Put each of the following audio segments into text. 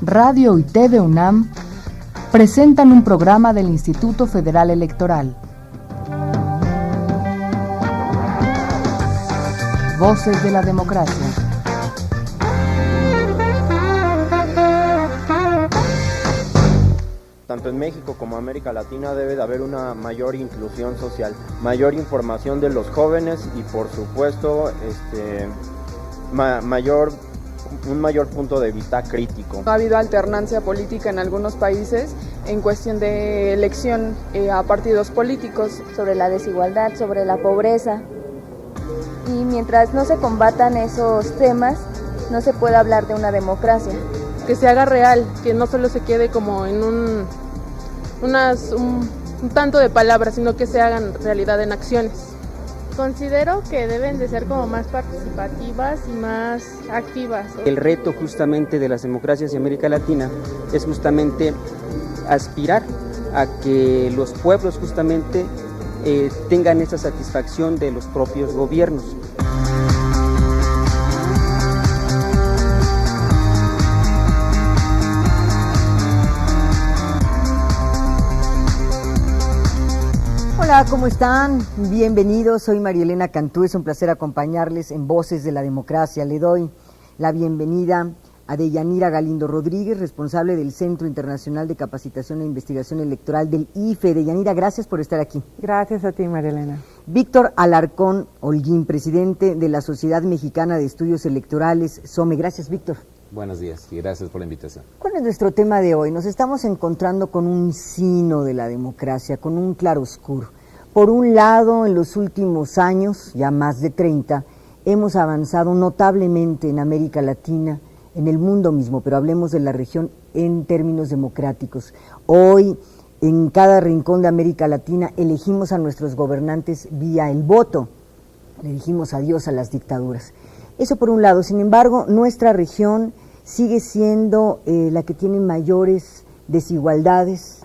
Radio y TV UNAM presentan un programa del Instituto Federal Electoral. Voces de la Democracia. Tanto en México como América Latina debe de haber una mayor inclusión social, mayor información de los jóvenes y por supuesto un mayor punto de vista crítico. Ha habido alternancia política en algunos países en cuestión de elección a partidos políticos. Sobre la desigualdad, sobre la pobreza. Y mientras no se combatan esos temas, no se puede hablar de una democracia. Que se haga real, que no solo se quede como en un tanto de palabras, sino que se hagan realidad en acciones. Considero que deben de ser como más participativas y más activas. El reto justamente de las democracias de América Latina es justamente aspirar a que los pueblos justamente tengan esa satisfacción de los propios gobiernos. Hola, ¿cómo están? Bienvenidos, soy María Elena Cantú, es un placer acompañarles en Voces de la Democracia. Le doy la bienvenida a Deyanira Galindo Rodríguez, responsable del Centro Internacional de Capacitación e Investigación Electoral del IFE. Deyanira, gracias por estar aquí. Gracias a ti, María Elena. Víctor Alarcón Holguín, presidente de la Sociedad Mexicana de Estudios Electorales, SOME. Gracias, Víctor. Buenos días y gracias por la invitación. ¿Cuál es nuestro tema de hoy? Nos estamos encontrando con un sino de la democracia, con un claroscuro. Por un lado, en los últimos años, ya más de 30, hemos avanzado notablemente en América Latina, en el mundo mismo, pero hablemos de la región en términos democráticos. Hoy, en cada rincón de América Latina, elegimos a nuestros gobernantes vía el voto. Le dijimos adiós a las dictaduras. Eso por un lado. Sin embargo, nuestra región sigue siendo la que tiene mayores desigualdades,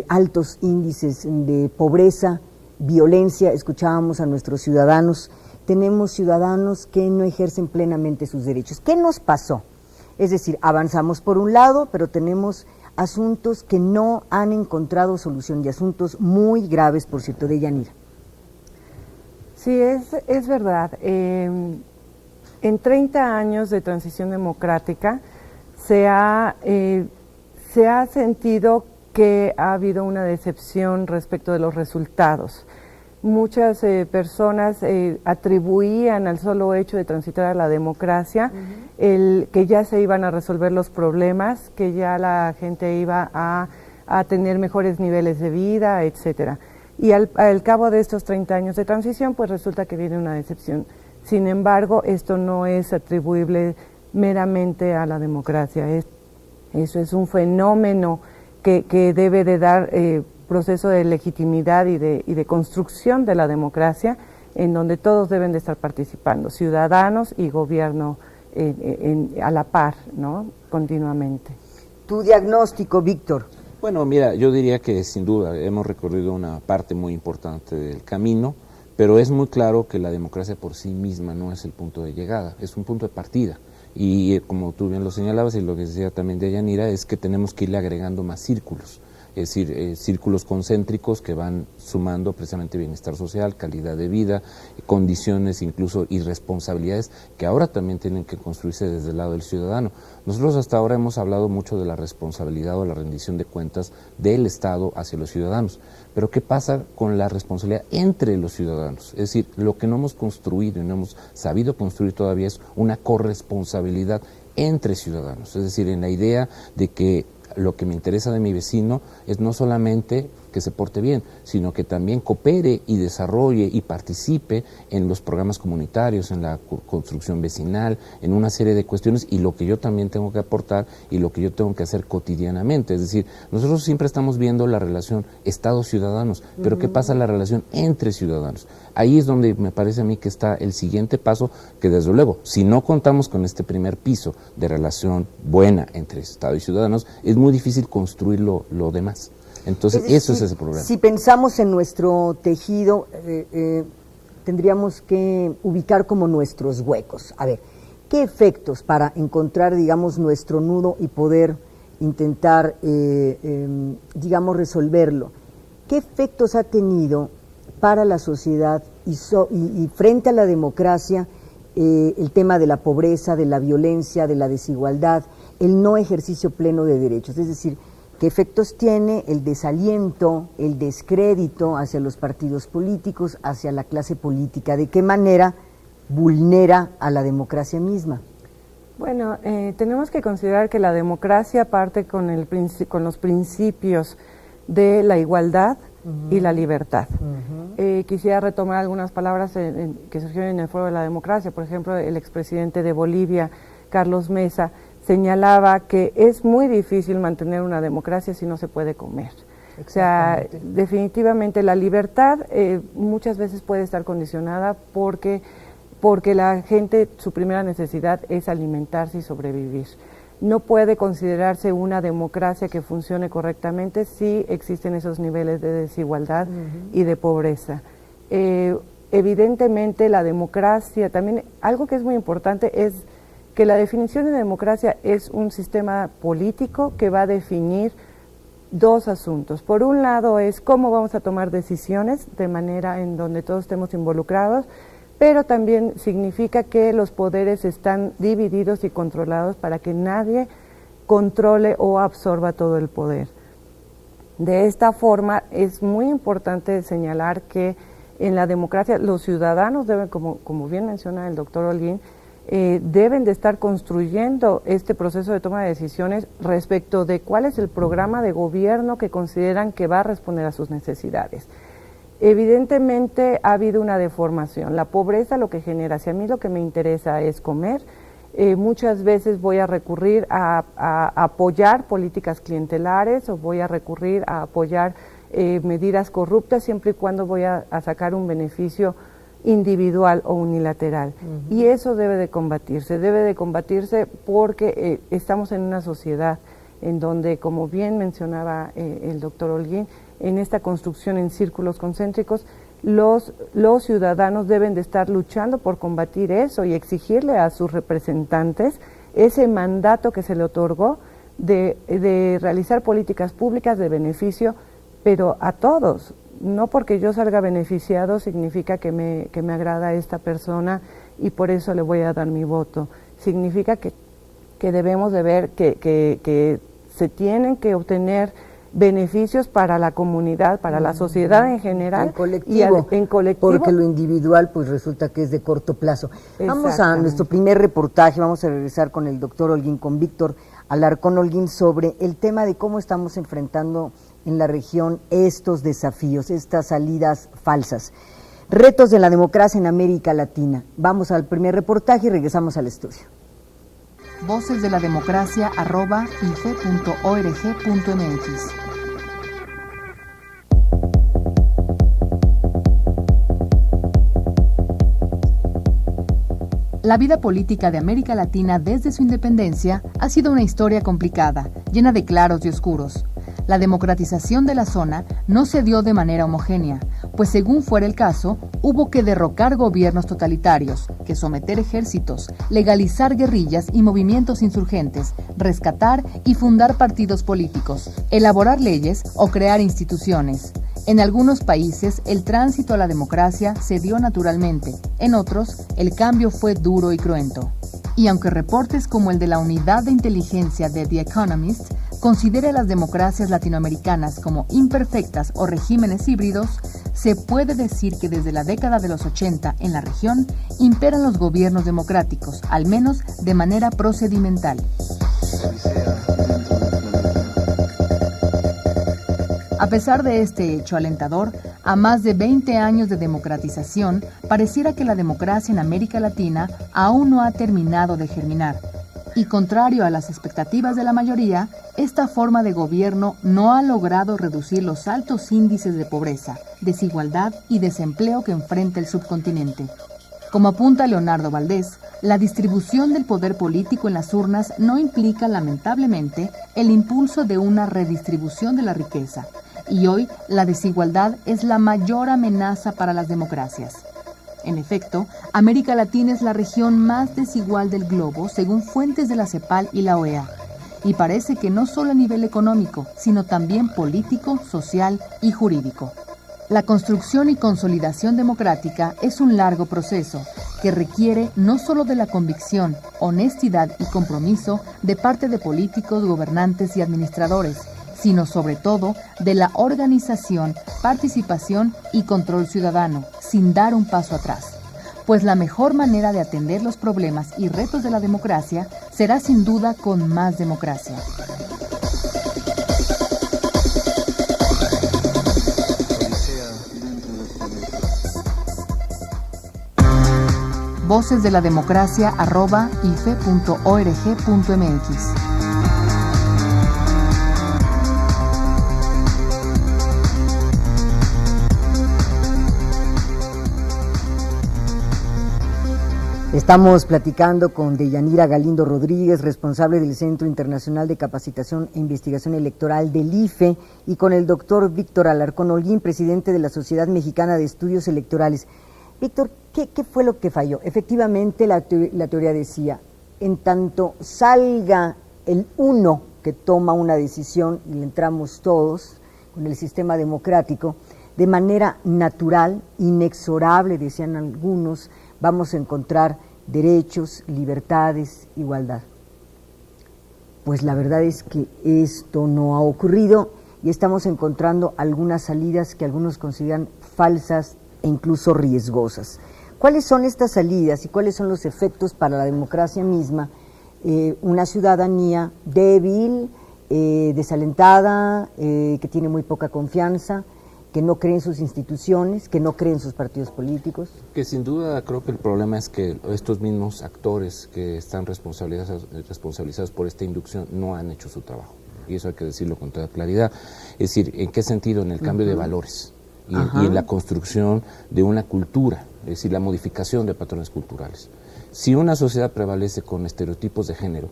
altos índices de pobreza, violencia. Escuchábamos a nuestros ciudadanos. Tenemos ciudadanos que no ejercen plenamente sus derechos. ¿Qué nos pasó? Es decir, avanzamos por un lado, pero tenemos asuntos que no han encontrado solución y asuntos muy graves, por cierto, Deyanira. Sí, es verdad. En 30 años de transición democrática se ha sentido que ha habido una decepción respecto de los resultados. Muchas personas atribuían al solo hecho de transitar a la democracia el que ya se iban a resolver los problemas, que ya la gente iba a tener mejores niveles de vida, etcétera. Y al cabo de estos 30 años de transición, pues resulta que viene una decepción. Sin embargo, esto no es atribuible meramente a la democracia. Eso es un fenómeno que debe de dar proceso de legitimidad y de construcción de la democracia, en donde todos deben de estar participando, ciudadanos y gobierno a la par, ¿no? Continuamente. Tu diagnóstico, Víctor. Bueno, mira, yo diría que sin duda hemos recorrido una parte muy importante del camino, pero es muy claro que la democracia por sí misma no es el punto de llegada, es un punto de partida. Y como tú bien lo señalabas y lo que decía también Deyanira, es que tenemos que irle agregando más círculos. Es decir, círculos concéntricos que van sumando precisamente bienestar social, calidad de vida, condiciones incluso y responsabilidades que ahora también tienen que construirse desde el lado del ciudadano. Nosotros hasta ahora hemos hablado mucho de la responsabilidad o la rendición de cuentas del Estado hacia los ciudadanos, pero ¿qué pasa con la responsabilidad entre los ciudadanos? Es decir, lo que no hemos construido y no hemos sabido construir todavía es una corresponsabilidad entre ciudadanos, es decir, en la idea de que lo que me interesa de mi vecino es no solamente que se porte bien, sino que también coopere y desarrolle y participe en los programas comunitarios, en la construcción vecinal, en una serie de cuestiones y lo que yo también tengo que aportar y lo que yo tengo que hacer cotidianamente. Es decir, nosotros siempre estamos viendo la relación Estado-ciudadanos, pero ¿qué pasa la relación entre ciudadanos? Ahí es donde me parece a mí que está el siguiente paso, que desde luego, si no contamos con este primer piso de relación buena entre Estado y ciudadanos, es muy difícil construir lo demás. Entonces, eso es ese problema. Si pensamos en nuestro tejido, tendríamos que ubicar como nuestros huecos. A ver, ¿qué efectos para encontrar, digamos, nuestro nudo y poder intentar, digamos, resolverlo? ¿Qué efectos ha tenido para la sociedad y frente a la democracia el tema de la pobreza, de la violencia, de la desigualdad, el no ejercicio pleno de derechos? Es decir, ¿qué efectos tiene el desaliento, el descrédito hacia los partidos políticos, hacia la clase política? ¿De qué manera vulnera a la democracia misma? Bueno, tenemos que considerar que la democracia parte con los principios de la igualdad y la libertad. Quisiera retomar algunas palabras que surgieron en el Foro de la Democracia. Por ejemplo, el expresidente de Bolivia, Carlos Mesa, señalaba que es muy difícil mantener una democracia si no se puede comer. O sea, definitivamente la libertad muchas veces puede estar condicionada porque la gente, su primera necesidad es alimentarse y sobrevivir. No puede considerarse una democracia que funcione correctamente si existen esos niveles de desigualdad y de pobreza. Evidentemente la democracia, también algo que es muy importante es que la definición de democracia es un sistema político que va a definir dos asuntos. Por un lado es cómo vamos a tomar decisiones de manera en donde todos estemos involucrados, pero también significa que los poderes están divididos y controlados para que nadie controle o absorba todo el poder. De esta forma es muy importante señalar que en la democracia los ciudadanos deben, como bien menciona el doctor Holguín, deben de estar construyendo este proceso de toma de decisiones respecto de cuál es el programa de gobierno que consideran que va a responder a sus necesidades. Evidentemente ha habido una deformación. La pobreza lo que genera, si a mí lo que me interesa es comer, muchas veces voy a recurrir a apoyar políticas clientelares o voy a recurrir a apoyar medidas corruptas siempre y cuando voy a sacar un beneficio individual o unilateral. Y eso debe de combatirse porque estamos en una sociedad en donde, como bien mencionaba el doctor Holguín, en esta construcción en círculos concéntricos, los ciudadanos deben de estar luchando por combatir eso y exigirle a sus representantes ese mandato que se le otorgó de realizar políticas públicas de beneficio, pero a todos. No porque yo salga beneficiado significa que me agrada esta persona y por eso le voy a dar mi voto. Significa que debemos de ver que se tienen que obtener beneficios para la comunidad, para la sociedad en general, en colectivo, porque lo individual pues resulta que es de corto plazo. Vamos a nuestro primer reportaje, vamos a regresar con el doctor Holguín, con Víctor Alarcón Holguín, sobre el tema de cómo estamos enfrentando en la región estos desafíos, estas salidas falsas. Retos de la democracia en América Latina. Vamos al primer reportaje y regresamos al estudio. vocesdelademocracia@ife.org.mx. La vida política de América Latina desde su independencia ha sido una historia complicada, llena de claros y oscuros. La democratización de la zona no se dio de manera homogénea, pues según fuera el caso, hubo que derrocar gobiernos totalitarios, que someter ejércitos, legalizar guerrillas y movimientos insurgentes, rescatar y fundar partidos políticos, elaborar leyes o crear instituciones. En algunos países, el tránsito a la democracia se dio naturalmente, en otros, el cambio fue duro y cruento. Y aunque reportes como el de la Unidad de Inteligencia de The Economist considera a las democracias latinoamericanas como imperfectas o regímenes híbridos, se puede decir que desde la década de los 80 en la región imperan los gobiernos democráticos, al menos de manera procedimental. A pesar de este hecho alentador, a más de 20 años de democratización, pareciera que la democracia en América Latina aún no ha terminado de germinar. Y contrario a las expectativas de la mayoría, esta forma de gobierno no ha logrado reducir los altos índices de pobreza, desigualdad y desempleo que enfrenta el subcontinente. Como apunta Leonardo Valdés, la distribución del poder político en las urnas no implica, lamentablemente, el impulso de una redistribución de la riqueza. Y hoy, la desigualdad es la mayor amenaza para las democracias. En efecto, América Latina es la región más desigual del globo según fuentes de la CEPAL y la OEA. Y parece que no solo a nivel económico, sino también político, social y jurídico. La construcción y consolidación democrática es un largo proceso que requiere no solo de la convicción, honestidad y compromiso de parte de políticos, gobernantes y administradores, sino sobre todo de la organización, participación y control ciudadano, sin dar un paso atrás. Pues la mejor manera de atender los problemas y retos de la democracia será sin duda con más democracia. Voces de la Democracia @ife.org.mx. Estamos platicando con Deyanira Galindo Rodríguez, responsable del Centro Internacional de Capacitación e Investigación Electoral del IFE, y con el doctor Víctor Alarcón Holguín, presidente de la Sociedad Mexicana de Estudios Electorales. Víctor, ¿qué fue lo que falló? Efectivamente, la teoría decía, en tanto salga el uno que toma una decisión, y le entramos todos con el sistema democrático, de manera natural, inexorable, decían algunos, vamos a encontrar derechos, libertades, igualdad. Pues la verdad es que esto no ha ocurrido y estamos encontrando algunas salidas que algunos consideran falsas e incluso riesgosas. ¿Cuáles son estas salidas y cuáles son los efectos para la democracia misma? Una ciudadanía débil, desalentada, que tiene muy poca confianza, que no cree en sus instituciones, que no cree en sus partidos políticos. Que sin duda creo que el problema es que estos mismos actores que están responsabilizados por esta inducción no han hecho su trabajo. Y eso hay que decirlo con toda claridad. Es decir, ¿en qué sentido? En el cambio de valores y en la construcción de una cultura, es decir, la modificación de patrones culturales. Si una sociedad prevalece con estereotipos de género,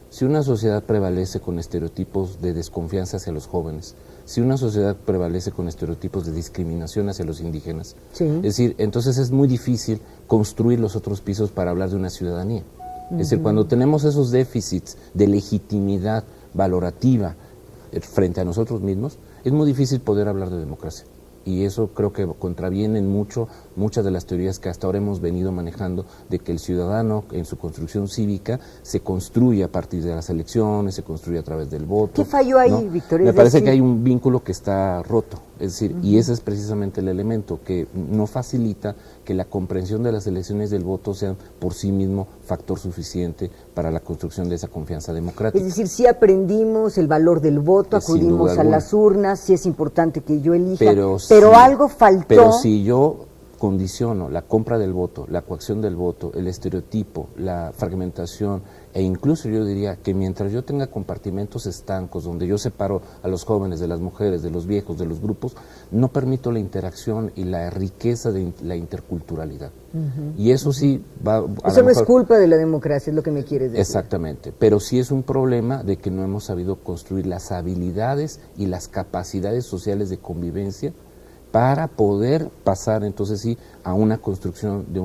si una sociedad prevalece con estereotipos de desconfianza hacia los jóvenes, si una sociedad prevalece con estereotipos de discriminación hacia los indígenas, es decir, entonces es muy difícil construir los otros pisos para hablar de una ciudadanía. Es decir, cuando tenemos esos déficits de legitimidad valorativa frente a nosotros mismos, es muy difícil poder hablar de democracia. Y eso creo que contravienen muchas de las teorías que hasta ahora hemos venido manejando, de que el ciudadano en su construcción cívica se construye a partir de las elecciones, se construye a través del voto. ¿Qué falló ahí, ¿no? Víctor? Me parece que hay un vínculo que está roto, es decir, y ese es precisamente el elemento que no facilita que la comprensión de las elecciones del voto sean por sí mismo factor suficiente para la construcción de esa confianza democrática. Es decir, sí aprendimos el valor del voto, acudimos a las urnas, sí es importante que yo elija, pero algo faltó. Pero si yo condiciono la compra del voto, la coacción del voto, el estereotipo, la fragmentación, e incluso yo diría que mientras yo tenga compartimentos estancos donde yo separo a los jóvenes de las mujeres, de los viejos, de los grupos, no permito la interacción y la riqueza de la interculturalidad. Y eso sí va... Eso no es culpa de la democracia, es lo que me quieres decir. Exactamente, pero sí es un problema de que no hemos sabido construir las habilidades y las capacidades sociales de convivencia para poder pasar entonces sí a una construcción de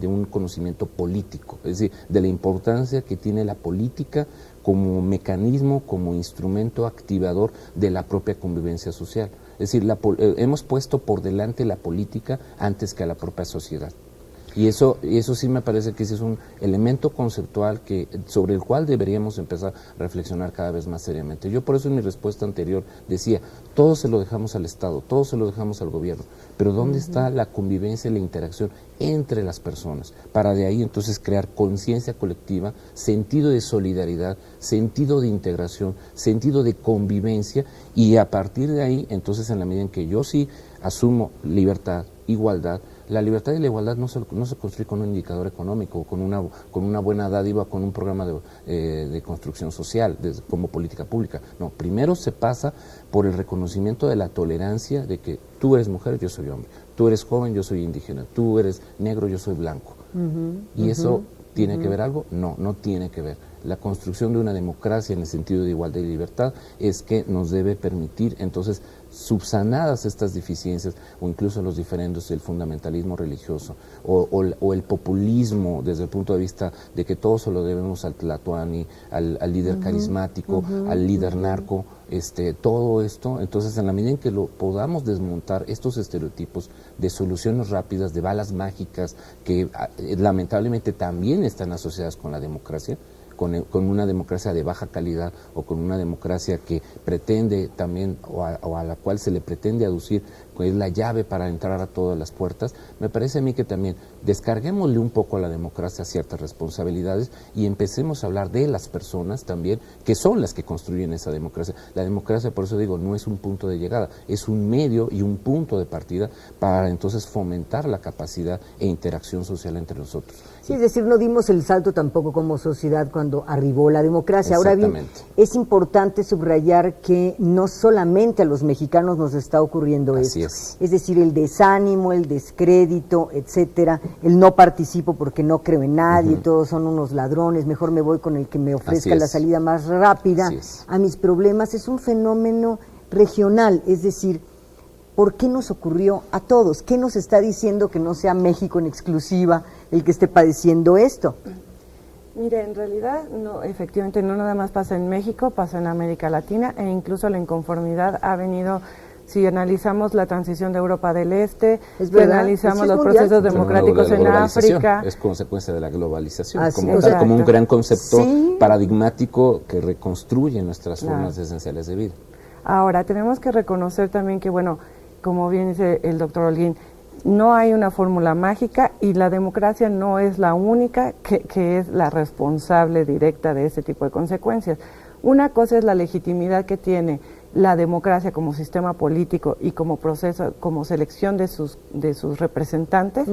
un conocimiento político, es decir, de la importancia que tiene la política como mecanismo, como instrumento activador de la propia convivencia social. Es decir, hemos puesto por delante la política antes que a la propia sociedad. Y eso sí me parece que ese es un elemento conceptual sobre el cual deberíamos empezar a reflexionar cada vez más seriamente. Yo por eso en mi respuesta anterior decía, todo se lo dejamos al Estado, todo se lo dejamos al gobierno, pero ¿dónde está la convivencia y la interacción entre las personas? Para de ahí entonces crear conciencia colectiva, sentido de solidaridad, sentido de integración, sentido de convivencia, y a partir de ahí entonces en la medida en que yo sí asumo libertad, igualdad, la libertad y la igualdad no se construye con un indicador económico, con una buena dádiva, con un programa de construcción social, como política pública. No, primero se pasa por el reconocimiento de la tolerancia de que tú eres mujer, yo soy hombre, tú eres joven, yo soy indígena, tú eres negro, yo soy blanco. ¿Y eso tiene que ver algo? No, no tiene que ver. La construcción de una democracia en el sentido de igualdad y libertad es que nos debe permitir entonces subsanadas estas deficiencias o incluso los diferendos del fundamentalismo religioso o el populismo desde el punto de vista de que todo se lo debemos al tlatoani, al líder carismático, al líder narco, todo esto, entonces en la medida en que lo podamos desmontar estos estereotipos de soluciones rápidas, de balas mágicas que lamentablemente también están asociadas con la democracia, con una democracia de baja calidad o con una democracia que pretende también o a la cual se le pretende aducir que es la llave para entrar a todas las puertas, me parece a mí que también descarguémosle un poco a la democracia ciertas responsabilidades y empecemos a hablar de las personas también, que son las que construyen esa democracia. La democracia, por eso digo, no es un punto de llegada, es un medio y un punto de partida para entonces fomentar la capacidad e interacción social entre nosotros. Sí, es decir, no dimos el salto tampoco como sociedad cuando arribó la democracia. Ahora bien, es importante subrayar que no solamente a los mexicanos nos está ocurriendo esto. Es decir, el desánimo, el descrédito, etcétera, el no participo porque no creo en nadie, todos son unos ladrones, mejor me voy con el que me ofrezca la salida más rápida a mis problemas, es un fenómeno regional, es decir, ¿por qué nos ocurrió a todos? ¿Qué nos está diciendo que no sea México en exclusiva el que esté padeciendo esto? Mire, en realidad, no, efectivamente, no nada más pasa en México, pasa en América Latina e incluso la inconformidad ha venido, si analizamos la transición de Europa del Este, si analizamos los procesos democráticos en África. Es consecuencia de la globalización, como un gran concepto paradigmático que reconstruye nuestras formas esenciales de vida. Ahora, tenemos que reconocer también que, bueno, como bien dice el doctor Holguín, no hay una fórmula mágica y la democracia no es la única que es la responsable directa de ese tipo de consecuencias. Una cosa es la legitimidad que tiene la democracia como sistema político y como proceso, como selección de sus representantes,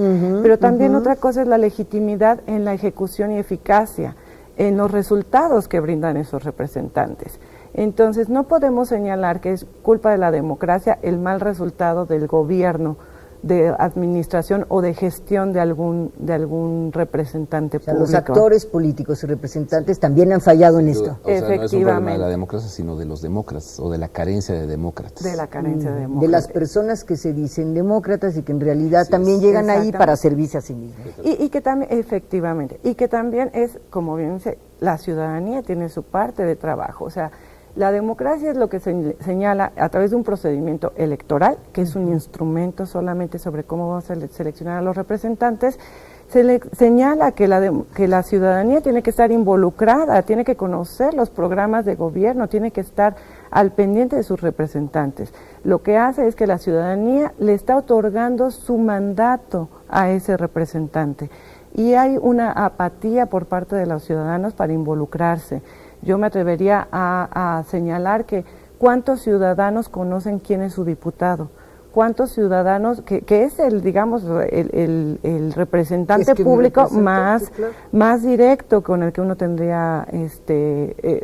pero también otra cosa es la legitimidad en la ejecución y eficacia, en los resultados que brindan esos representantes. Entonces no podemos señalar que es culpa de la democracia el mal resultado del gobierno, de administración o de gestión de algún representante público. Los actores políticos y representantes también han fallado en esto. O sea, no es un problema de la democracia, sino de los demócratas o de la carencia de demócratas. De la carencia de demócratas. De las personas que se dicen demócratas y que en realidad también llegan ahí para servirse a sí mismos. Y que también, efectivamente, y que también es, como bien dice, la ciudadanía tiene su parte de trabajo, o sea, la democracia es lo que señala a través de un procedimiento electoral, que es un instrumento solamente sobre cómo vamos a seleccionar a los representantes, señala que la ciudadanía tiene que estar involucrada, tiene que conocer los programas de gobierno, tiene que estar al pendiente de sus representantes. Lo que hace es que la ciudadanía le está otorgando su mandato a ese representante y hay una apatía por parte de los ciudadanos para involucrarse. Yo me atrevería a señalar que cuántos ciudadanos conocen quién es su diputado, cuántos ciudadanos, que es el, digamos, el representante público más directo con el que uno tendría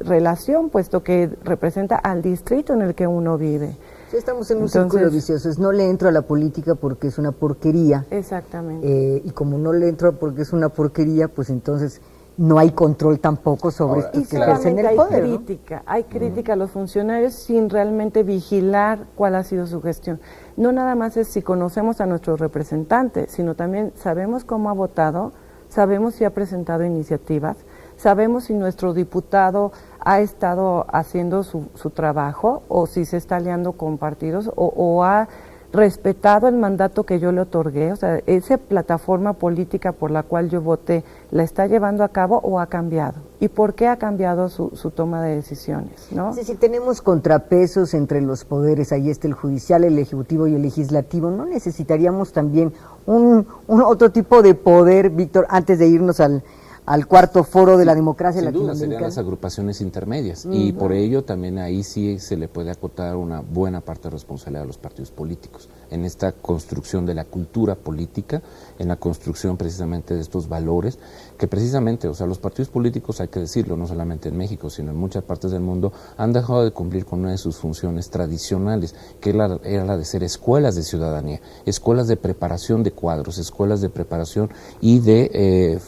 relación, puesto que representa al distrito en el que uno vive. Sí, estamos en un círculo vicioso, no le entro a la política porque es una porquería. Exactamente. Y como no le entro porque es una porquería, pues entonces no hay control tampoco sobre estos que ejercen el poder. Hay crítica a los funcionarios sin realmente vigilar cuál ha sido su gestión. No nada más es si conocemos a nuestros representantes, sino también sabemos cómo ha votado, sabemos si ha presentado iniciativas, sabemos si nuestro diputado ha estado haciendo su trabajo o si se está aliando con partidos o ha respetado el mandato que yo le otorgué, o sea, esa plataforma política por la cual yo voté, ¿la está llevando a cabo o ha cambiado? ¿Y por qué ha cambiado su toma de decisiones? ¿No? Es decir, tenemos contrapesos entre los poderes, ahí está el judicial, el ejecutivo y el legislativo, ¿no necesitaríamos también un otro tipo de poder, Víctor, antes de irnos al cuarto foro de la democracia latinoamericana? Sin duda serían las agrupaciones intermedias y por ello también ahí sí se le puede acotar una buena parte de responsabilidad a los partidos políticos en esta construcción de la cultura política, en la construcción precisamente de estos valores que precisamente, o sea, los partidos políticos, hay que decirlo, no solamente en México, sino en muchas partes del mundo, han dejado de cumplir con una de sus funciones tradicionales, que era la de ser escuelas de ciudadanía, escuelas de preparación de cuadros, escuelas de preparación y de,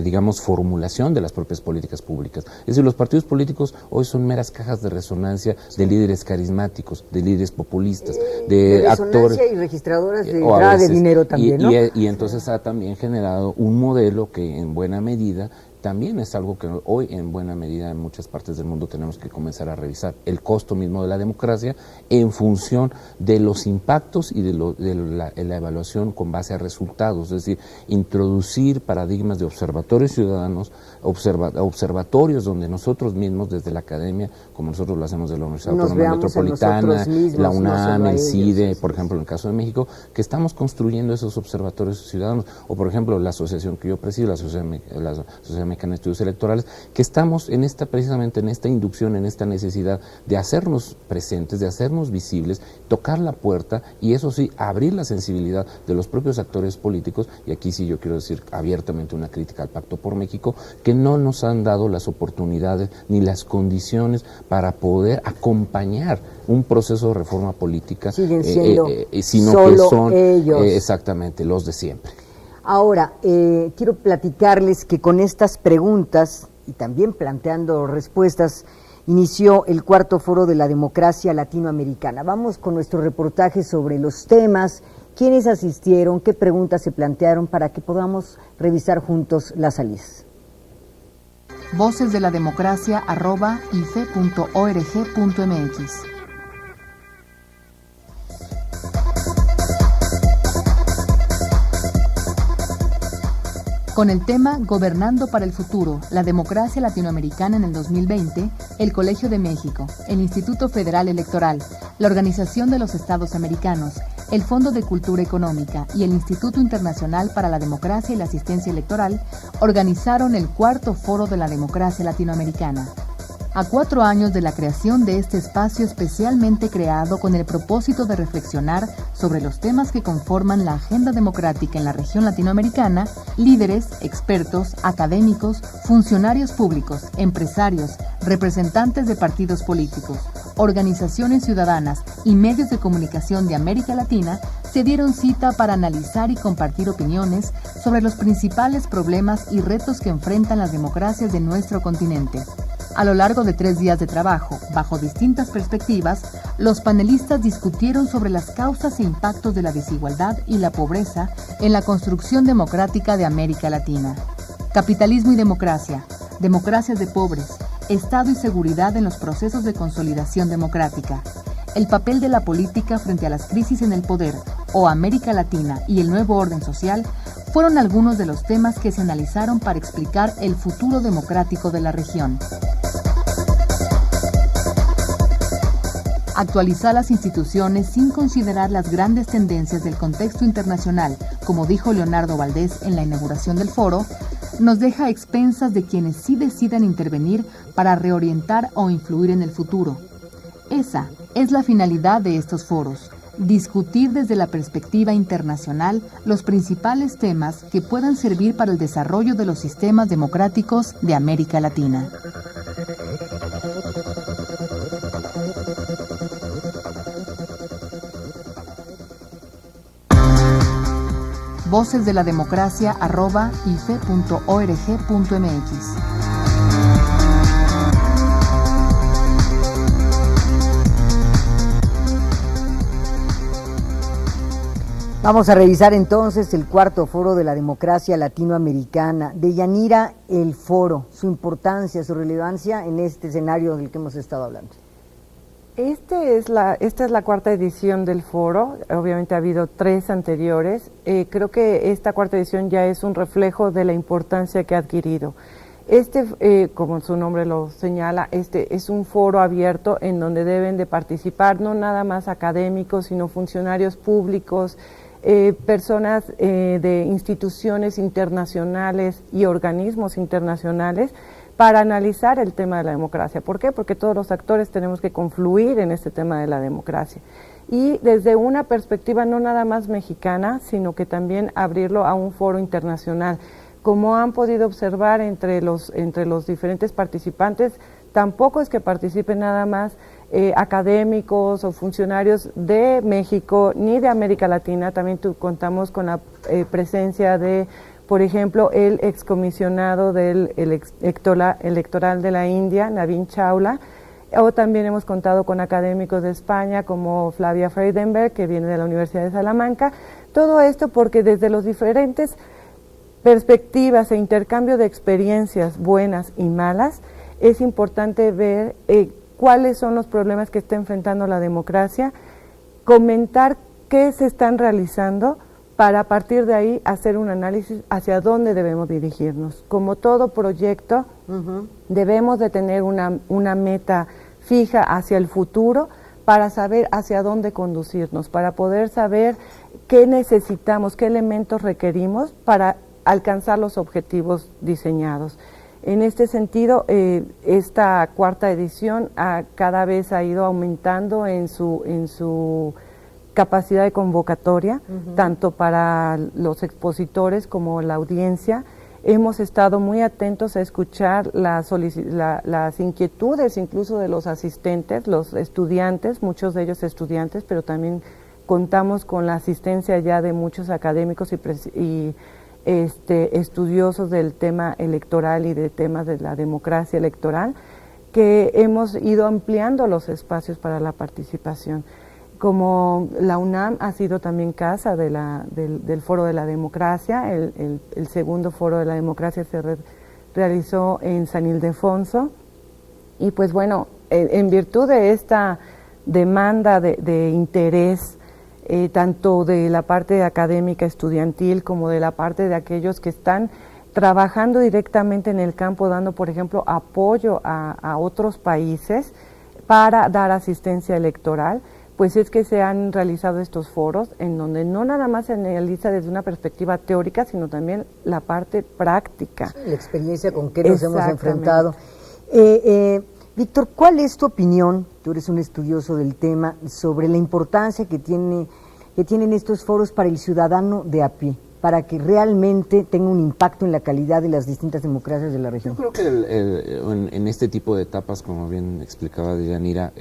digamos, reformulación de las propias políticas públicas. Es decir, los partidos políticos hoy son meras cajas de resonancia de líderes carismáticos, de líderes populistas, de actores. Y registradoras de entrada de dinero también, ¿no? Y entonces ha también generado un modelo que en buena medida también es algo que hoy en buena medida en muchas partes del mundo tenemos que comenzar a revisar, el costo mismo de la democracia en función de los impactos y de la evaluación con base a resultados, es decir, introducir paradigmas de observatorios ciudadanos, observatorios donde nosotros mismos desde la academia, como nosotros lo hacemos de la Universidad Autónoma Metropolitana, la UNAM, el CIDE, por ejemplo en el caso de México, que estamos construyendo esos observatorios ciudadanos, o por ejemplo la asociación que yo presido, la Sociedad Mexicana de Estudios Electorales, que estamos precisamente en esta inducción, en esta necesidad de hacernos presentes, de hacernos visibles, tocar la puerta y eso sí, abrir la sensibilidad de los propios actores políticos, y aquí sí yo quiero decir abiertamente una crítica al Pacto por México, que no nos han dado las oportunidades ni las condiciones para poder acompañar un proceso de reforma política, siguen siendo sino solo que son ellos. Exactamente los de siempre. Ahora, quiero platicarles que con estas preguntas y también planteando respuestas inició el cuarto foro de la democracia latinoamericana. Vamos con nuestro reportaje sobre los temas, quiénes asistieron, qué preguntas se plantearon para que podamos revisar juntos las salidas. vocesdelademocracia@ife.org.mx. Con el tema Gobernando para el Futuro, la democracia latinoamericana en el 2020, el Colegio de México, el Instituto Federal Electoral, la Organización de los Estados Americanos, el Fondo de Cultura Económica y el Instituto Internacional para la Democracia y la Asistencia Electoral organizaron el cuarto Foro de la Democracia Latinoamericana. A 4 años de la creación de este espacio especialmente creado con el propósito de reflexionar sobre los temas que conforman la agenda democrática en la región latinoamericana, líderes, expertos, académicos, funcionarios públicos, empresarios, representantes de partidos políticos, organizaciones ciudadanas y medios de comunicación de América Latina se dieron cita para analizar y compartir opiniones sobre los principales problemas y retos que enfrentan las democracias de nuestro continente. A lo largo de 3 días de trabajo, bajo distintas perspectivas, los panelistas discutieron sobre las causas e impactos de la desigualdad y la pobreza en la construcción democrática de América Latina. Capitalismo y democracia, democracias de pobres, Estado y seguridad en los procesos de consolidación democrática, el papel de la política frente a las crisis en el poder, o América Latina y el nuevo orden social, fueron algunos de los temas que se analizaron para explicar el futuro democrático de la región. Actualizar las instituciones sin considerar las grandes tendencias del contexto internacional, como dijo Leonardo Valdés en la inauguración del foro, nos deja a expensas de quienes sí decidan intervenir para reorientar o influir en el futuro. Esa es la finalidad de estos foros, discutir desde la perspectiva internacional los principales temas que puedan servir para el desarrollo de los sistemas democráticos de América Latina. vocesdelademocracia@ife.org.mx. Vamos a revisar entonces el cuarto foro de la democracia latinoamericana. Deyanira, el foro, su importancia, su relevancia en este escenario del que hemos estado hablando. Esta es la cuarta edición del foro, obviamente ha habido 3 anteriores. Creo que esta cuarta edición ya es un reflejo de la importancia que ha adquirido. Como su nombre lo señala, es un foro abierto en donde deben de participar no nada más académicos, sino funcionarios públicos, personas de instituciones internacionales y organismos internacionales, para analizar el tema de la democracia. ¿Por qué? Porque todos los actores tenemos que confluir en este tema de la democracia. Y desde una perspectiva no nada más mexicana, sino que también abrirlo a un foro internacional. Como han podido observar entre los diferentes participantes, tampoco es que participen nada más académicos o funcionarios de México ni de América Latina. También contamos con la presencia de por ejemplo, el excomisionado del electoral de la India, Navin Chawla, o también hemos contado con académicos de España como Flavia Freudenberg, que viene de la Universidad de Salamanca. Todo esto porque desde los diferentes perspectivas e intercambio de experiencias buenas y malas, es importante ver cuáles son los problemas que está enfrentando la democracia, comentar qué se están realizando para a partir de ahí hacer un análisis hacia dónde debemos dirigirnos. Como todo proyecto, debemos de tener una meta fija hacia el futuro para saber hacia dónde conducirnos, para poder saber qué necesitamos, qué elementos requerimos para alcanzar los objetivos diseñados. En este sentido, esta cuarta edición cada vez ha ido aumentando en su capacidad de convocatoria, tanto para los expositores como la audiencia. Hemos estado muy atentos a escuchar las inquietudes incluso de los asistentes, los estudiantes, muchos de ellos estudiantes, pero también contamos con la asistencia ya de muchos académicos y estudiosos del tema electoral y de temas de la democracia electoral, que hemos ido ampliando los espacios para la participación. Como la UNAM ha sido también casa del Foro de la Democracia, el segundo Foro de la Democracia se realizó en San Ildefonso, y pues bueno, en virtud de esta demanda de interés, tanto de la parte académica estudiantil como de la parte de aquellos que están trabajando directamente en el campo, dando por ejemplo apoyo a otros países para dar asistencia electoral, pues es que se han realizado estos foros en donde no nada más se analiza desde una perspectiva teórica, sino también la parte práctica. La experiencia con que nos hemos enfrentado. Víctor, ¿cuál es tu opinión? Tú eres un estudioso del tema, sobre la importancia que tienen estos foros para el ciudadano de a pie, para que realmente tenga un impacto en la calidad de las distintas democracias de la región. Yo creo que en este tipo de etapas, como bien explicaba Deyanira,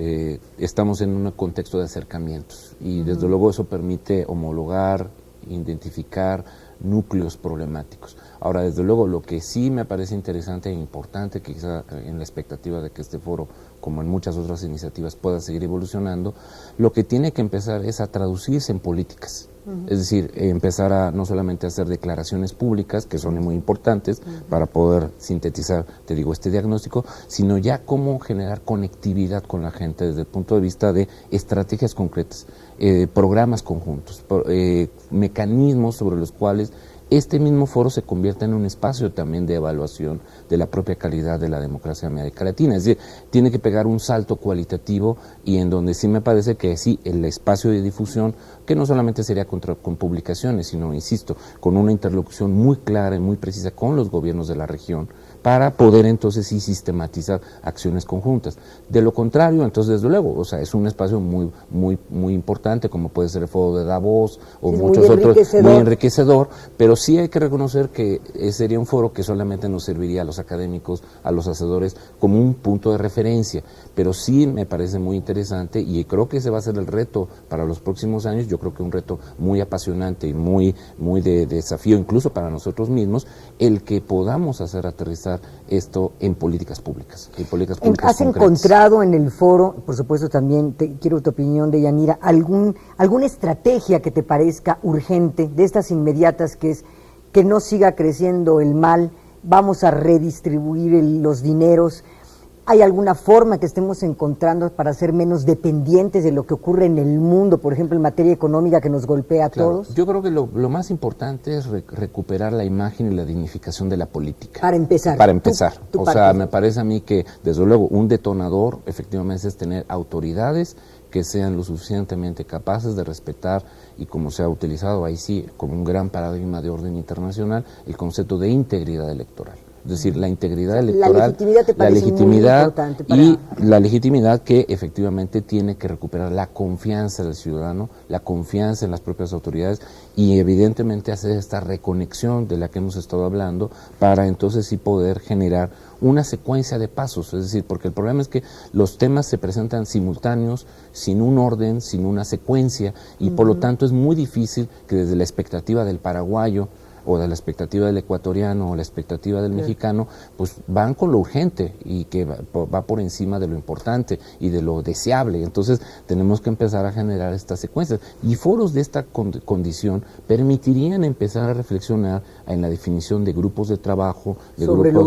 estamos en un contexto de acercamientos y desde luego eso permite homologar, identificar núcleos problemáticos. Ahora, desde luego, lo que sí me parece interesante e importante, quizá en la expectativa de que este foro, como en muchas otras iniciativas, pueda seguir evolucionando, lo que tiene que empezar es a traducirse en políticas. Es decir, empezar a no solamente hacer declaraciones públicas, que son muy importantes para poder sintetizar, te digo, este diagnóstico, sino ya cómo generar conectividad con la gente desde el punto de vista de estrategias concretas, programas conjuntos, mecanismos sobre los cuales este mismo foro se convierte en un espacio también de evaluación de la propia calidad de la democracia en América Latina. Es decir, tiene que pegar un salto cualitativo y en donde sí me parece que sí, el espacio de difusión, que no solamente sería con publicaciones, sino, insisto, con una interlocución muy clara y muy precisa con los gobiernos de la región, para poder entonces sí sistematizar acciones conjuntas. De lo contrario, entonces desde luego, o sea, es un espacio muy importante, como puede ser el Foro de Davos o muchos otros, muy enriquecedor, pero sí hay que reconocer que sería un foro que solamente nos serviría a los académicos, a los hacedores, como un punto de referencia, pero sí me parece muy interesante y creo que ese va a ser el reto para los próximos años. Yo creo que un reto muy apasionante y muy de desafío incluso para nosotros mismos, el que podamos hacer aterrizar esto en políticas públicas. ¿Has encontrado en el foro, por supuesto también quiero tu opinión, Deyanira, alguna estrategia que te parezca urgente, de estas inmediatas, que es que no siga creciendo el mal, vamos a redistribuir los dineros? ¿Hay alguna forma que estemos encontrando para ser menos dependientes de lo que ocurre en el mundo, por ejemplo, en materia económica, que nos golpea a todos? Yo creo que lo más importante es recuperar la imagen y la dignificación de la política. Para empezar. O sea, me parece a mí que, desde luego, un detonador efectivamente es tener autoridades que sean lo suficientemente capaces de respetar, y como se ha utilizado ahí sí, como un gran paradigma de orden internacional, el concepto de integridad electoral. Es decir, la integridad electoral, la legitimidad te parece muy importante y la legitimidad que efectivamente tiene que recuperar la confianza del ciudadano, la confianza en las propias autoridades y evidentemente hacer esta reconexión de la que hemos estado hablando para entonces sí poder generar una secuencia de pasos. Es decir, porque el problema es que los temas se presentan simultáneos, sin un orden, sin una secuencia, y por lo tanto es muy difícil que desde la expectativa del paraguayo o de la expectativa del ecuatoriano o la expectativa del mexicano, pues van con lo urgente y que va por encima de lo importante y de lo deseable. Entonces tenemos que empezar a generar estas secuencias, y foros de esta condición permitirían empezar a reflexionar en la definición de grupos de trabajo, de sobre lo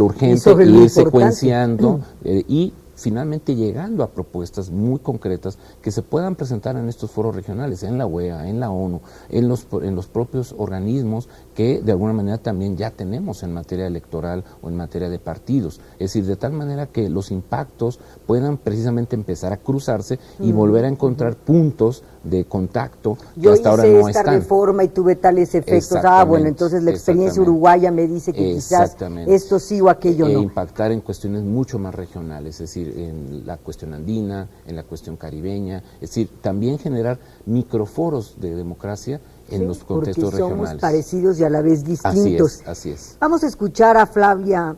urgente, y ir secuenciando y finalmente llegando a propuestas muy concretas que se puedan presentar en estos foros regionales, en la OEA, en la ONU, en los propios organismos que de alguna manera también ya tenemos en materia electoral o en materia de partidos. Es decir, de tal manera que los impactos puedan precisamente empezar a cruzarse y volver a encontrar puntos de contacto que hasta ahora no están. Yo hice esta reforma y tuve tales efectos. Bueno, entonces la experiencia uruguaya me dice que quizás esto sí o aquello no. Impactar en cuestiones mucho más regionales, es decir, en la cuestión andina, en la cuestión caribeña, es decir, también generar microforos de democracia en los contextos regionales. Porque somos parecidos y a la vez distintos. Así es. Vamos a escuchar a Flavia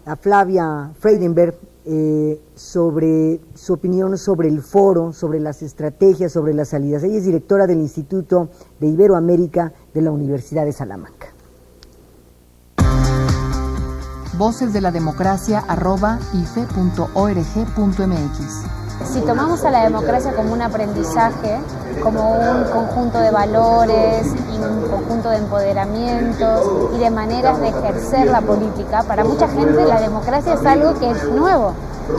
Freidenberg sobre su opinión sobre el foro, sobre las estrategias, sobre las salidas. Ella es directora del Instituto de Iberoamérica de la Universidad de Salamanca. Voces de la Democracia @ife.org.mx. Si tomamos a la democracia como un aprendizaje, como un conjunto de valores y un conjunto de empoderamientos y de maneras de ejercer la política, para mucha gente la democracia es algo que es nuevo.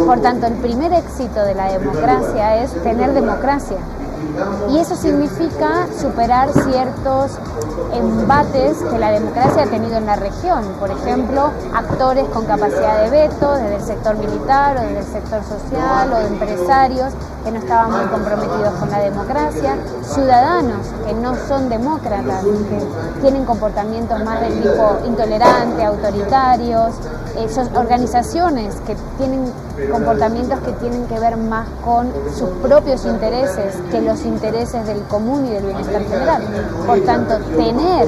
Por tanto, el primer éxito de la democracia es tener democracia. Y eso significa superar ciertos embates que la democracia ha tenido en la región. Por ejemplo, actores con capacidad de veto desde el sector militar o desde el sector social o de empresarios que no estaban muy comprometidos con la democracia, ciudadanos que no son demócratas, que tienen comportamientos más de tipo intolerante, autoritarios, organizaciones que tienen comportamientos que tienen que ver más con sus propios intereses que los intereses del común y del bienestar general. Por tanto, tener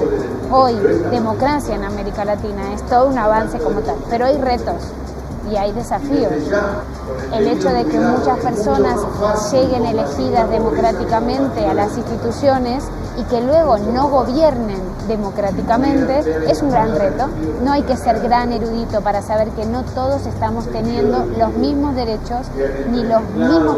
hoy democracia en América Latina es todo un avance como tal, pero hay retos y hay desafíos. El hecho de que muchas personas lleguen elegidas democráticamente a las instituciones y que luego no gobiernen democráticamente es un gran reto. No hay que ser gran erudito para saber que no todos estamos teniendo los mismos derechos ni los mismos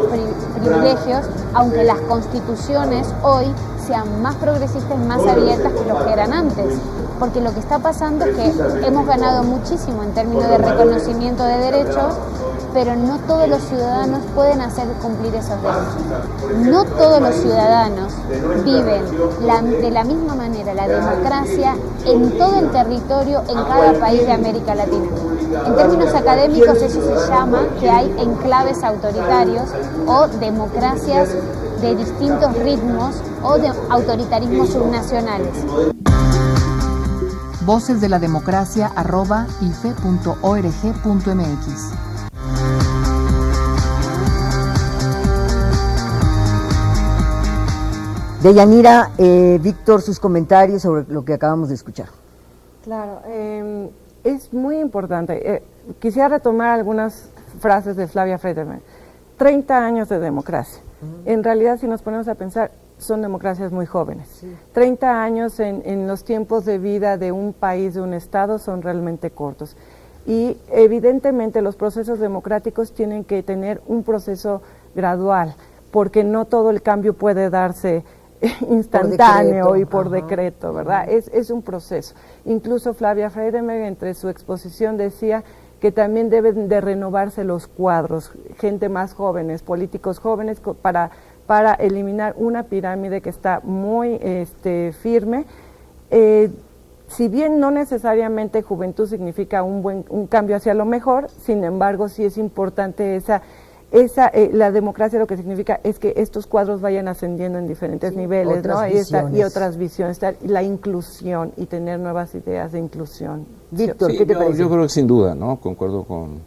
privilegios, aunque las constituciones hoy sean más progresistas y más abiertas que los que eran antes. Porque lo que está pasando es que hemos ganado muchísimo en términos de reconocimiento de derechos, pero no todos los ciudadanos pueden hacer cumplir esos derechos. No todos los ciudadanos viven de la misma manera la democracia en todo el territorio, en cada país de América Latina. En términos académicos eso se llama que hay enclaves autoritarios o democracias de distintos ritmos o de autoritarismos subnacionales. Voces de la Democracia @ife.org.mx. Deyanira, Víctor, sus comentarios sobre lo que acabamos de escuchar. Claro, es muy importante. Quisiera retomar algunas frases de Flavia Freidenberg. 30 años de democracia. En realidad, si nos ponemos a pensar, son democracias muy jóvenes. Sí. 30 años en los tiempos de vida de un país, de un estado, son realmente cortos. Y evidentemente los procesos democráticos tienen que tener un proceso gradual, porque no todo el cambio puede darse instantáneo y por decreto, ¿verdad? Es un proceso. Incluso Flavia Freidenberg, entre su exposición, decía que también deben de renovarse los cuadros, gente más jóvenes, políticos jóvenes, para eliminar una pirámide que está muy firme. Si bien no necesariamente juventud significa un cambio hacia lo mejor, sin embargo sí es importante la democracia. Lo que significa es que estos cuadros vayan ascendiendo en diferentes niveles, ¿no? Y otras visiones, la inclusión y tener nuevas ideas de inclusión. Víctor, ¿qué te parece? Yo creo que sin duda, ¿no? Concuerdo con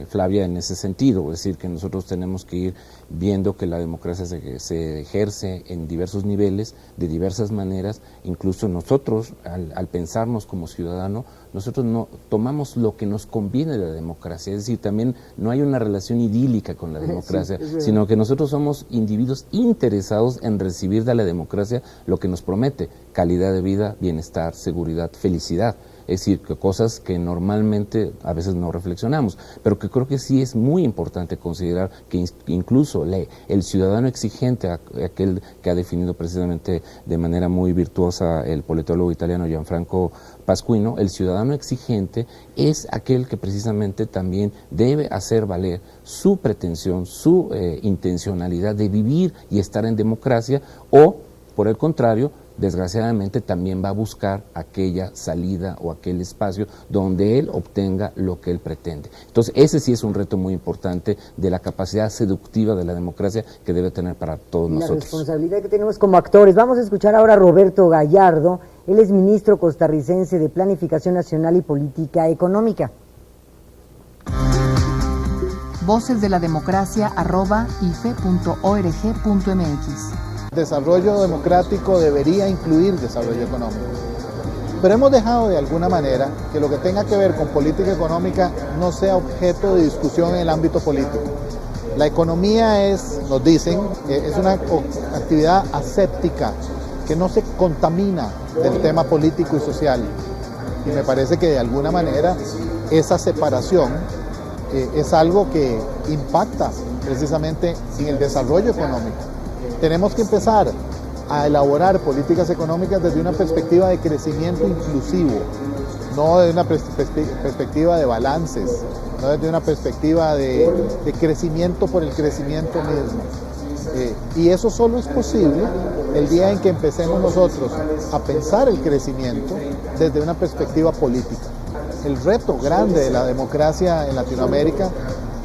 Flavia, en ese sentido, es decir, que nosotros tenemos que ir viendo que la democracia se ejerce en diversos niveles, de diversas maneras, incluso nosotros, al pensarnos como ciudadano, nosotros no tomamos lo que nos conviene de la democracia, es decir, también no hay una relación idílica con la democracia, sí, sino que nosotros somos individuos interesados en recibir de la democracia lo que nos promete: calidad de vida, bienestar, seguridad, felicidad. Es decir, que cosas que normalmente a veces no reflexionamos, pero que creo que sí es muy importante considerar que incluso el ciudadano exigente, aquel que ha definido precisamente de manera muy virtuosa el politólogo italiano Gianfranco Pasquino, el ciudadano exigente es aquel que precisamente también debe hacer valer su pretensión, su intencionalidad de vivir y estar en democracia, o, por el contrario, desgraciadamente también va a buscar aquella salida o aquel espacio donde él obtenga lo que él pretende. Entonces, ese sí es un reto muy importante de la capacidad seductiva de la democracia que debe tener para todos nosotros. La responsabilidad que tenemos como actores. Vamos a escuchar ahora a Roberto Gallardo. Él es ministro costarricense de Planificación Nacional y Política Económica. Voces de la democracia @ife.org.mx. Desarrollo democrático debería incluir desarrollo económico. Pero hemos dejado de alguna manera que lo que tenga que ver con política económica no sea objeto de discusión en el ámbito político. La economía es, nos dicen, es una actividad aséptica que no se contamina del tema político y social. Y me parece que de alguna manera esa separación es algo que impacta precisamente en el desarrollo económico. Tenemos que empezar a elaborar políticas económicas desde una perspectiva de crecimiento inclusivo, no desde una perspectiva de balances, no desde una perspectiva de crecimiento por el crecimiento mismo. Y eso solo es posible el día en que empecemos nosotros a pensar el crecimiento desde una perspectiva política. El reto grande de la democracia en Latinoamérica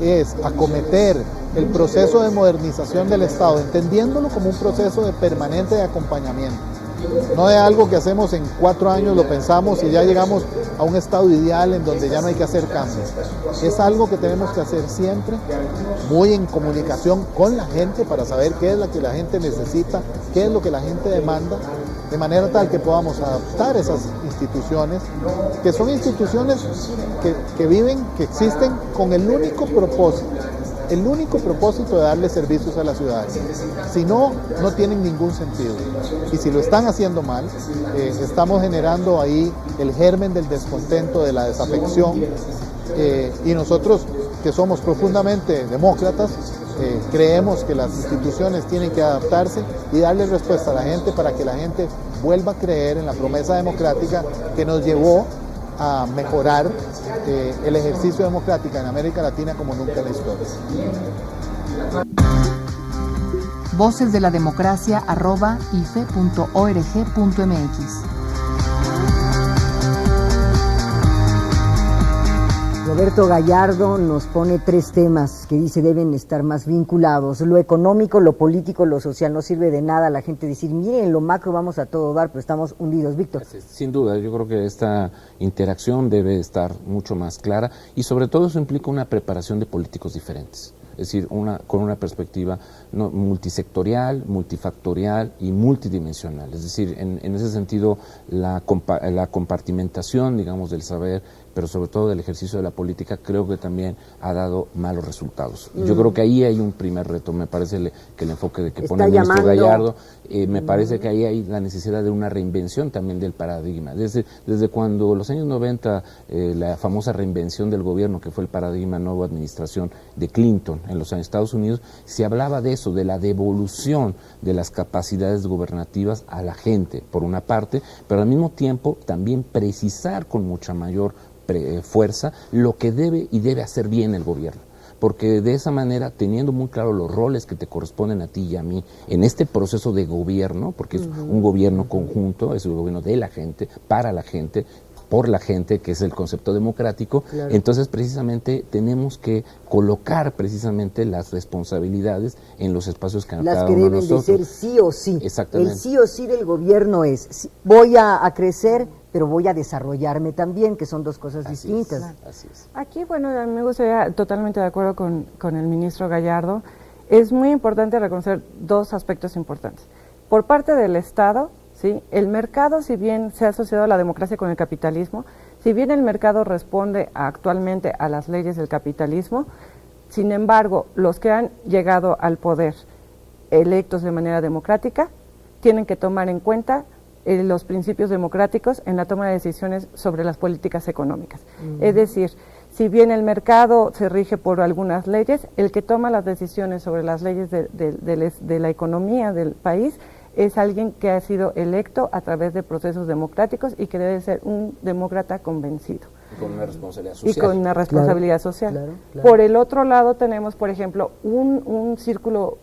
es acometer el proceso de modernización del Estado, entendiéndolo como un proceso de permanente de acompañamiento, no de algo que hacemos en 4 años, lo pensamos y ya llegamos a un estado ideal en donde ya no hay que hacer cambios. Es algo que tenemos que hacer siempre, muy en comunicación con la gente para saber qué es lo que la gente necesita, qué es lo que la gente demanda, de manera tal que podamos adaptar esas instituciones, que son instituciones que viven, que existen con el único propósito de darle servicios a la ciudadanía. Si no, no tienen ningún sentido. Y si lo están haciendo mal, estamos generando ahí el germen del descontento, de la desafección. Y nosotros, que somos profundamente demócratas, creemos que las instituciones tienen que adaptarse y darle respuesta a la gente para que la gente vuelva a creer en la promesa democrática que nos llevó a mejorar el ejercicio democrático en América Latina como nunca en la historia. Voces de la democracia @ife.org.mx. Roberto Gallardo nos pone 3 temas que dice deben estar más vinculados: lo económico, lo político, lo social. No sirve de nada a la gente decir, miren, en lo macro vamos a todo dar, pero estamos hundidos. Víctor. Sin duda, yo creo que esta interacción debe estar mucho más clara y sobre todo eso implica una preparación de políticos diferentes. Es decir, con una perspectiva multisectorial, multifactorial y multidimensional. Es decir, en ese sentido, la compartimentación, digamos, del saber, pero sobre todo del ejercicio de la política, creo que también ha dado malos resultados. Yo creo que ahí hay un primer reto, me parece que el enfoque que pone el ministro Gallardo, me parece que ahí hay la necesidad de una reinvención también del paradigma. Desde cuando los años 90, la famosa reinvención del gobierno, que fue el paradigma nueva administración de Clinton en los Estados Unidos, se hablaba de eso, de la devolución de las capacidades gubernativas a la gente, por una parte, pero al mismo tiempo también precisar con mucha mayor fuerza lo que debe y debe hacer bien el gobierno, porque de esa manera, teniendo muy claro los roles que te corresponden a ti y a mí en este proceso de gobierno, porque es un gobierno conjunto, es un gobierno de la gente, para la gente, por la gente, que es el concepto democrático. Claro. Entonces precisamente tenemos que colocar precisamente las responsabilidades en los espacios que las cada que uno de deben de nosotros. ser sí o sí. Exactamente. El sí o sí del gobierno es, sí, voy a crecer, pero voy a desarrollarme también, que son dos cosas distintas. Así es. Aquí, bueno, a mí me gustaría, totalmente de acuerdo con el ministro Gallardo, es muy importante reconocer dos aspectos importantes. Por parte del Estado, ¿sí? El mercado, si bien se ha asociado a la democracia con el capitalismo, si bien el mercado responde actualmente a las leyes del capitalismo, sin embargo, los que han llegado al poder electos de manera democrática tienen que tomar en cuenta los principios democráticos en la toma de decisiones sobre las políticas económicas. Es decir, si bien el mercado se rige por algunas leyes, el que toma las decisiones sobre las leyes de la economía del país es alguien que ha sido electo a través de procesos democráticos y que debe ser un demócrata convencido. Y con una responsabilidad social. Y con una responsabilidad social. Claro. Por el otro lado tenemos, por ejemplo, un círculo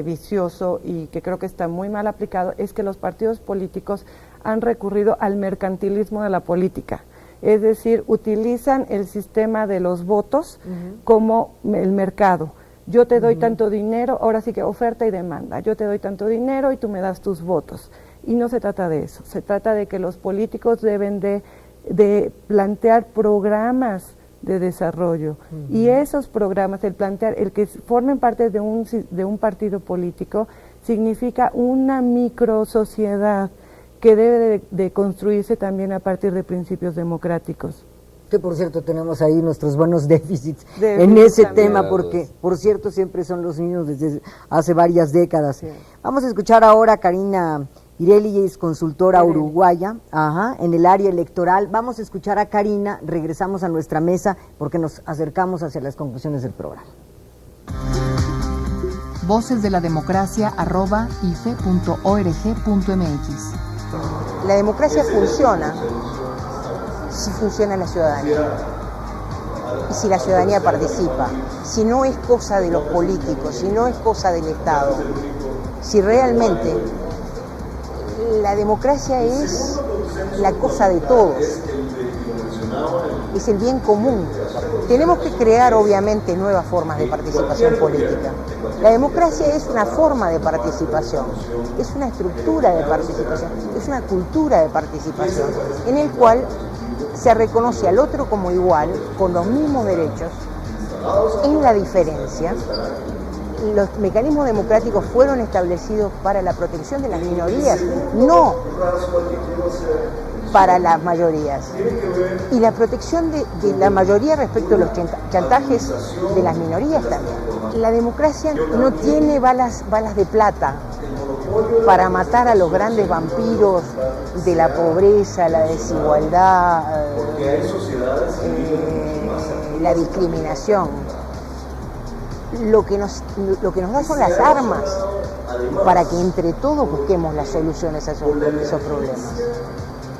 vicioso y que creo que está muy mal aplicado, es que los partidos políticos han recurrido al mercantilismo de la política. Es decir, utilizan el sistema de los votos como el mercado. Yo te doy tanto dinero, ahora sí que oferta y demanda. Yo te doy tanto dinero y tú me das tus votos. Y no se trata de eso. Se trata de que los políticos deben de plantear programas de desarrollo. Y esos programas, el que formen parte de un partido político, significa una microsociedad que debe de construirse también a partir de principios democráticos. Que por cierto tenemos ahí nuestros buenos déficits en ese tema, porque por cierto siempre son los mismos desde hace varias décadas. Sí. Vamos a escuchar ahora a Karina Pirelli, es consultora uruguaya, en el área electoral. Vamos a escuchar a Karina, regresamos a nuestra mesa porque nos acercamos hacia las conclusiones del programa. Voces de la Democracia @ife.org.mx. La democracia funciona si funciona la ciudadanía y si la ciudadanía participa, si no es cosa de los políticos, si no es cosa del Estado, si realmente la democracia es la cosa de todos, es el bien común. Tenemos que crear obviamente nuevas formas de participación política. La democracia es una forma de participación, es una estructura de participación, es una cultura de participación en el cual se reconoce al otro como igual, con los mismos derechos, en la diferencia. Los mecanismos democráticos fueron establecidos para la protección de las minorías, no para las mayorías. Y la protección de la mayoría respecto a los chantajes de las minorías también. La democracia no tiene balas de plata para matar a los grandes vampiros de la pobreza, la desigualdad, la discriminación. Lo que nos da son las armas para que entre todos busquemos las soluciones a esos problemas.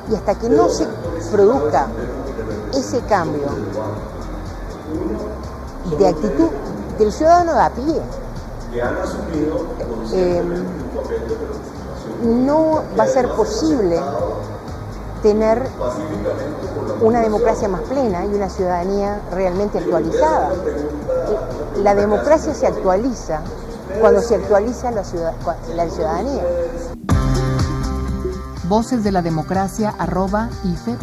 Y hasta que no se produzca ese cambio de actitud del ciudadano de a pie, no va a ser posible tener una democracia más plena y una ciudadanía realmente actualizada. La democracia se actualiza cuando se actualiza la ciudadanía. Voces de la Democracia @ife.org.mx.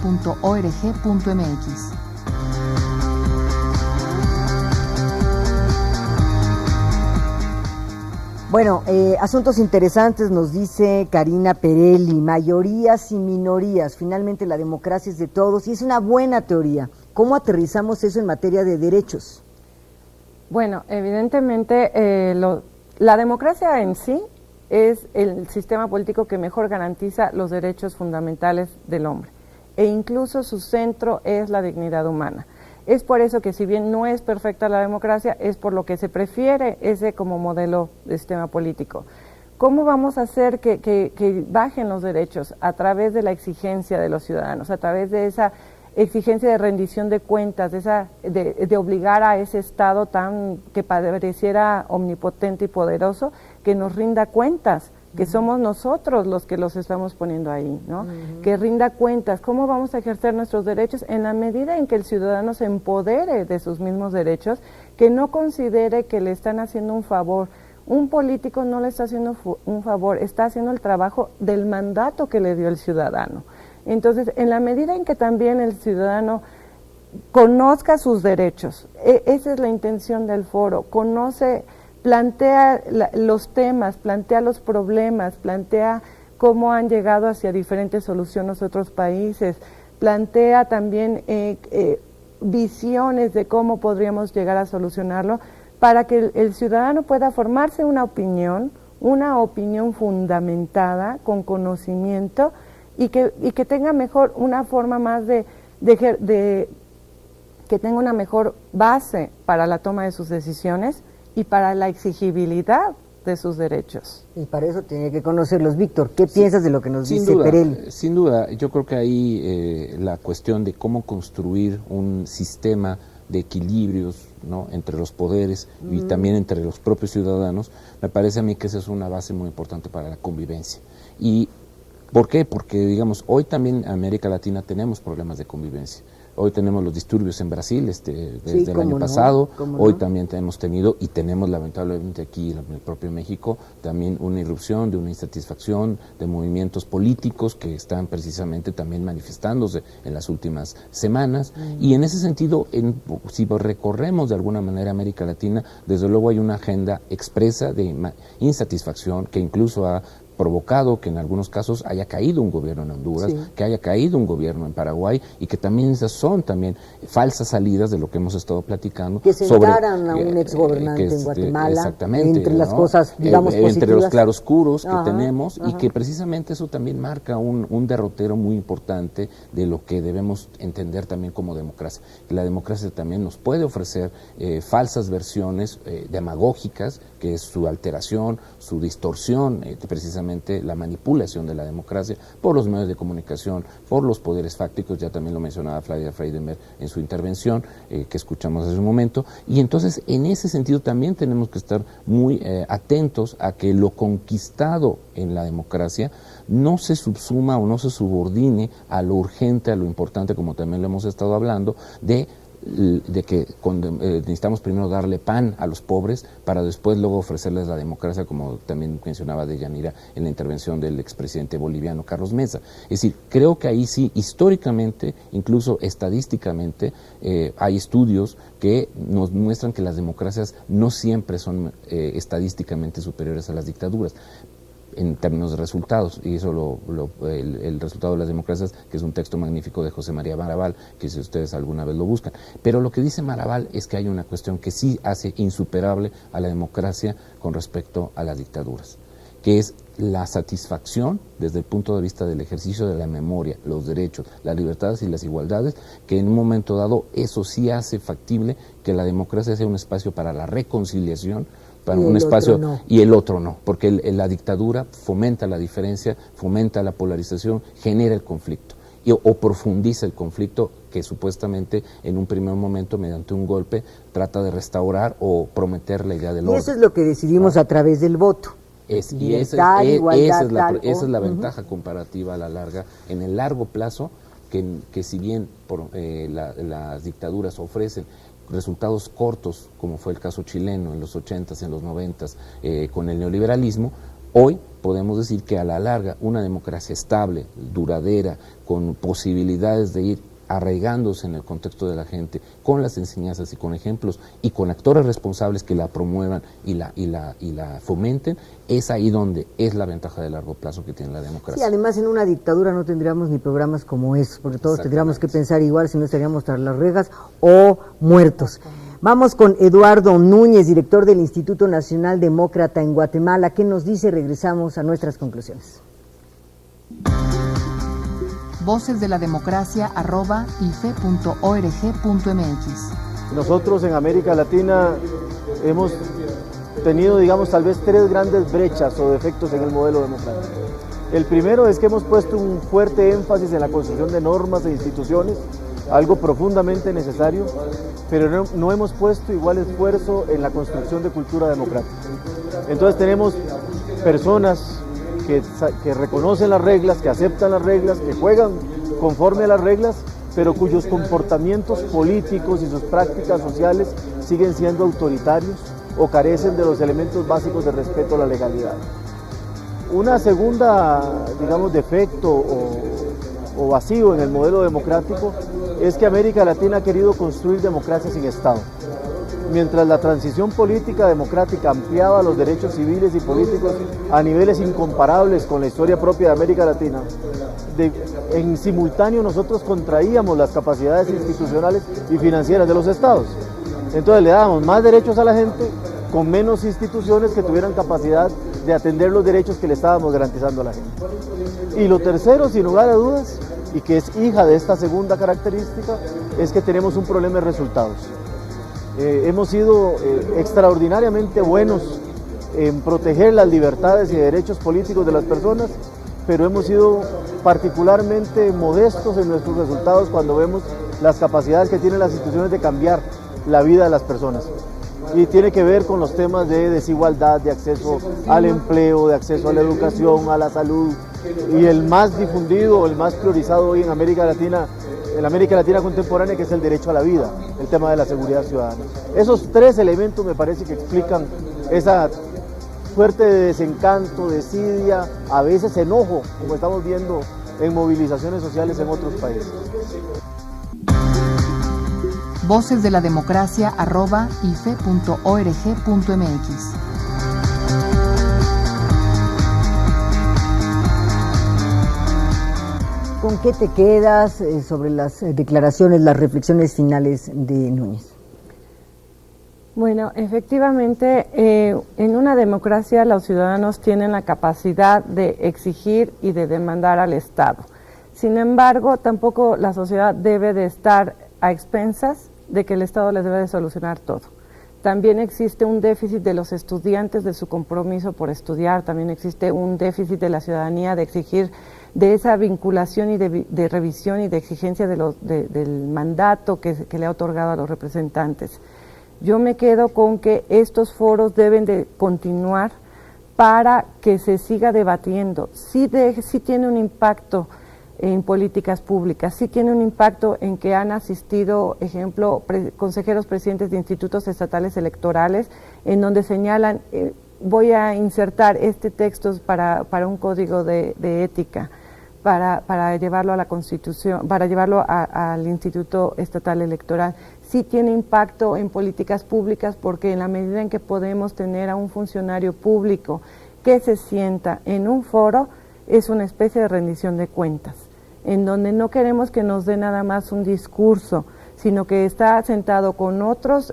Bueno, asuntos interesantes nos dice Karina Pirelli, mayorías y minorías, finalmente la democracia es de todos y es una buena teoría. ¿Cómo aterrizamos eso en materia de derechos? Bueno, evidentemente la democracia en sí es el sistema político que mejor garantiza los derechos fundamentales del hombre e incluso su centro es la dignidad humana. Es por eso que si bien no es perfecta la democracia, es por lo que se prefiere ese como modelo de sistema político. ¿Cómo vamos a hacer que bajen los derechos? A través de la exigencia de los ciudadanos, a través de esa exigencia de rendición de cuentas, de obligar a ese Estado que pareciera omnipotente y poderoso, que nos rinda cuentas que somos nosotros los que los estamos poniendo ahí, ¿no? Que rinda cuentas, ¿cómo vamos a ejercer nuestros derechos? En la medida en que el ciudadano se empodere de sus mismos derechos, que no considere que le están haciendo un favor. Un político no le está haciendo un favor, está haciendo el trabajo del mandato que le dio el ciudadano. Entonces, en la medida en que también el ciudadano conozca sus derechos, esa es la intención del foro, plantea los temas, plantea los problemas, plantea cómo han llegado hacia diferentes soluciones otros países, plantea también visiones de cómo podríamos llegar a solucionarlo, para que el ciudadano pueda formarse una opinión fundamentada, con conocimiento, y que tenga mejor una forma más que tenga una mejor base para la toma de sus decisiones y para la exigibilidad de sus derechos. Y para eso tiene que conocerlos. Víctor, ¿qué piensas de lo que nos dice Perelli? Sin duda, yo creo que ahí la cuestión de cómo construir un sistema de equilibrios, ¿no?, entre los poderes y también entre los propios ciudadanos, me parece a mí que esa es una base muy importante para la convivencia. ¿Y por qué? Porque, digamos, hoy también en América Latina tenemos problemas de convivencia. Hoy tenemos los disturbios en Brasil desde el año pasado, hoy también hemos tenido y tenemos lamentablemente aquí en el propio México también una irrupción de una insatisfacción de movimientos políticos que están precisamente también manifestándose en las últimas semanas y en ese sentido, si recorremos de alguna manera América Latina, desde luego hay una agenda expresa de insatisfacción que incluso ha provocado que en algunos casos haya caído un gobierno en Honduras, que haya caído un gobierno en Paraguay y que también esas son también falsas salidas de lo que hemos estado platicando. Que sentaran a un exgobernante en Guatemala, entre las cosas, digamos, positivas. Entre los claroscuros que tenemos y que precisamente eso también marca un derrotero muy importante de lo que debemos entender también como democracia. La democracia también nos puede ofrecer falsas versiones demagógicas, que es su alteración, su distorsión, precisamente la manipulación de la democracia por los medios de comunicación, por los poderes fácticos, ya también lo mencionaba Flavia Freydenberg en su intervención, que escuchamos hace un momento, y entonces en ese sentido también tenemos que estar muy atentos a que lo conquistado en la democracia no se subsuma o no se subordine a lo urgente, a lo importante, como también lo hemos estado hablando, de que necesitamos primero darle pan a los pobres para después luego ofrecerles la democracia, como también mencionaba Deyanira en la intervención del expresidente boliviano Carlos Mesa. Es decir, creo que ahí sí, históricamente, incluso estadísticamente, hay estudios que nos muestran que las democracias no siempre son estadísticamente superiores a las dictaduras en términos de resultados, y eso el resultado de las democracias, que es un texto magnífico de José María Maravall, que si ustedes alguna vez lo buscan. Pero lo que dice Maravall es que hay una cuestión que sí hace insuperable a la democracia con respecto a las dictaduras, que es la satisfacción desde el punto de vista del ejercicio de la memoria, los derechos, las libertades y las igualdades, que en un momento dado eso sí hace factible que la democracia sea un espacio para la reconciliación, para un espacio y el otro no, porque la dictadura fomenta la diferencia, fomenta la polarización, genera el conflicto o profundiza el conflicto que supuestamente en un primer momento mediante un golpe trata de restaurar o prometer la idea del orden. Y eso es lo que decidimos a través del voto. Esa es la ventaja comparativa a la larga, en el largo plazo, que si bien las dictaduras ofrecen resultados cortos, como fue el caso chileno en los 80s, en los 90s, con el neoliberalismo, hoy podemos decir que a la larga una democracia estable, duradera, con posibilidades de ir arraigándose en el contexto de la gente, con las enseñanzas y con ejemplos y con actores responsables que la promuevan y la fomenten, es ahí donde es la ventaja de largo plazo que tiene la democracia. Sí, además en una dictadura no tendríamos ni programas como esos, porque todos tendríamos que pensar igual, si no estaríamos tras las rejas o muertos. Vamos con Eduardo Núñez, director del Instituto Nacional Demócrata en Guatemala. ¿Qué nos dice? Regresamos a nuestras conclusiones. Voces de la Democracia @ife.org.mx. Nosotros en América Latina hemos tenido, digamos, tal vez 3 grandes brechas o defectos en el modelo democrático. El primero es que hemos puesto un fuerte énfasis en la construcción de normas e instituciones, algo profundamente necesario, pero no hemos puesto igual esfuerzo en la construcción de cultura democrática. Entonces tenemos personas que reconocen las reglas, que aceptan las reglas, que juegan conforme a las reglas, pero cuyos comportamientos políticos y sus prácticas sociales siguen siendo autoritarios o carecen de los elementos básicos de respeto a la legalidad. Una segunda, digamos, defecto o vacío en el modelo democrático es que América Latina ha querido construir democracia sin Estado. Mientras la transición política democrática ampliaba los derechos civiles y políticos a niveles incomparables con la historia propia de América Latina, en simultáneo nosotros contraíamos las capacidades institucionales y financieras de los estados. Entonces le dábamos más derechos a la gente con menos instituciones que tuvieran capacidad de atender los derechos que le estábamos garantizando a la gente. Y lo tercero, sin lugar a dudas, y que es hija de esta segunda característica, es que tenemos un problema de resultados. Hemos sido extraordinariamente buenos en proteger las libertades y derechos políticos de las personas, pero hemos sido particularmente modestos en nuestros resultados cuando vemos las capacidades que tienen las instituciones de cambiar la vida de las personas. Y tiene que ver con los temas de desigualdad, de acceso al empleo, de acceso a la educación, a la salud, y el más difundido, el más priorizado hoy en América Latina contemporánea, que es el derecho a la vida, el tema de la seguridad ciudadana. Esos tres elementos me parece que explican esa suerte de desencanto, desidia, a veces enojo, como estamos viendo en movilizaciones sociales en otros países. Voces de la Democracia @ife.org.mx. ¿Con qué te quedas sobre las declaraciones, las reflexiones finales de Núñez? Bueno, efectivamente, en una democracia los ciudadanos tienen la capacidad de exigir y de demandar al Estado. Sin embargo, tampoco la sociedad debe de estar a expensas de que el Estado les debe de solucionar todo. También existe un déficit de los estudiantes de su compromiso por estudiar, también existe un déficit de la ciudadanía de exigir de esa vinculación y de revisión y de exigencia del mandato que le ha otorgado a los representantes. Yo me quedo con que estos foros deben de continuar para que se siga debatiendo. Sí tiene un impacto en políticas públicas, sí tiene un impacto en que han asistido, ejemplo, consejeros presidentes de institutos estatales electorales, en donde señalan, voy a insertar este texto para un código de ética, para llevarlo a la Constitución, para llevarlo al Instituto Estatal Electoral. Sí tiene impacto en políticas públicas, porque en la medida en que podemos tener a un funcionario público que se sienta en un foro, es una especie de rendición de cuentas, en donde no queremos que nos dé nada más un discurso, sino que está sentado con otros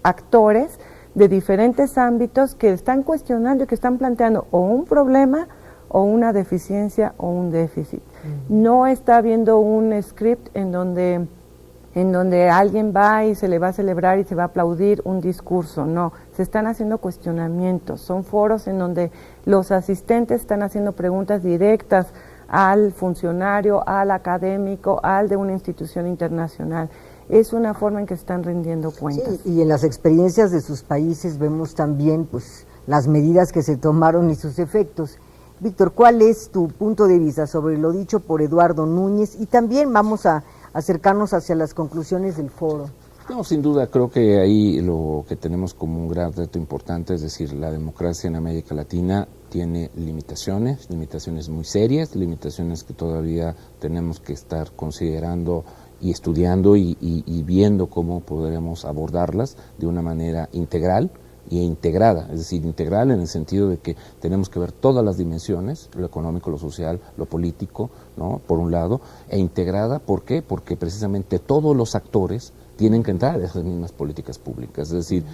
actores de diferentes ámbitos que están cuestionando, que están planteando o un problema o una deficiencia o un déficit. No está habiendo un script en donde alguien va y se le va a celebrar y se va a aplaudir un discurso, no, se están haciendo cuestionamientos, son foros en donde los asistentes están haciendo preguntas directas al funcionario, al académico, al de una institución internacional. Es una forma en que se están rindiendo cuentas. Sí, y en las experiencias de sus países vemos también pues las medidas que se tomaron y sus efectos. Víctor, ¿cuál es tu punto de vista sobre lo dicho por Eduardo Núñez? Y también vamos a acercarnos hacia las conclusiones del foro. No, sin duda, creo que ahí lo que tenemos como un gran reto importante, es decir, la democracia en América Latina tiene limitaciones muy serias, limitaciones que todavía tenemos que estar considerando y estudiando y viendo cómo podremos abordarlas de una manera integral e integrada, es decir, integral en el sentido de que tenemos que ver todas las dimensiones, lo económico, lo social, lo político, ¿no?, por un lado, e integrada, ¿por qué? Porque precisamente todos los actores tienen que entrar en esas mismas políticas públicas, es decir,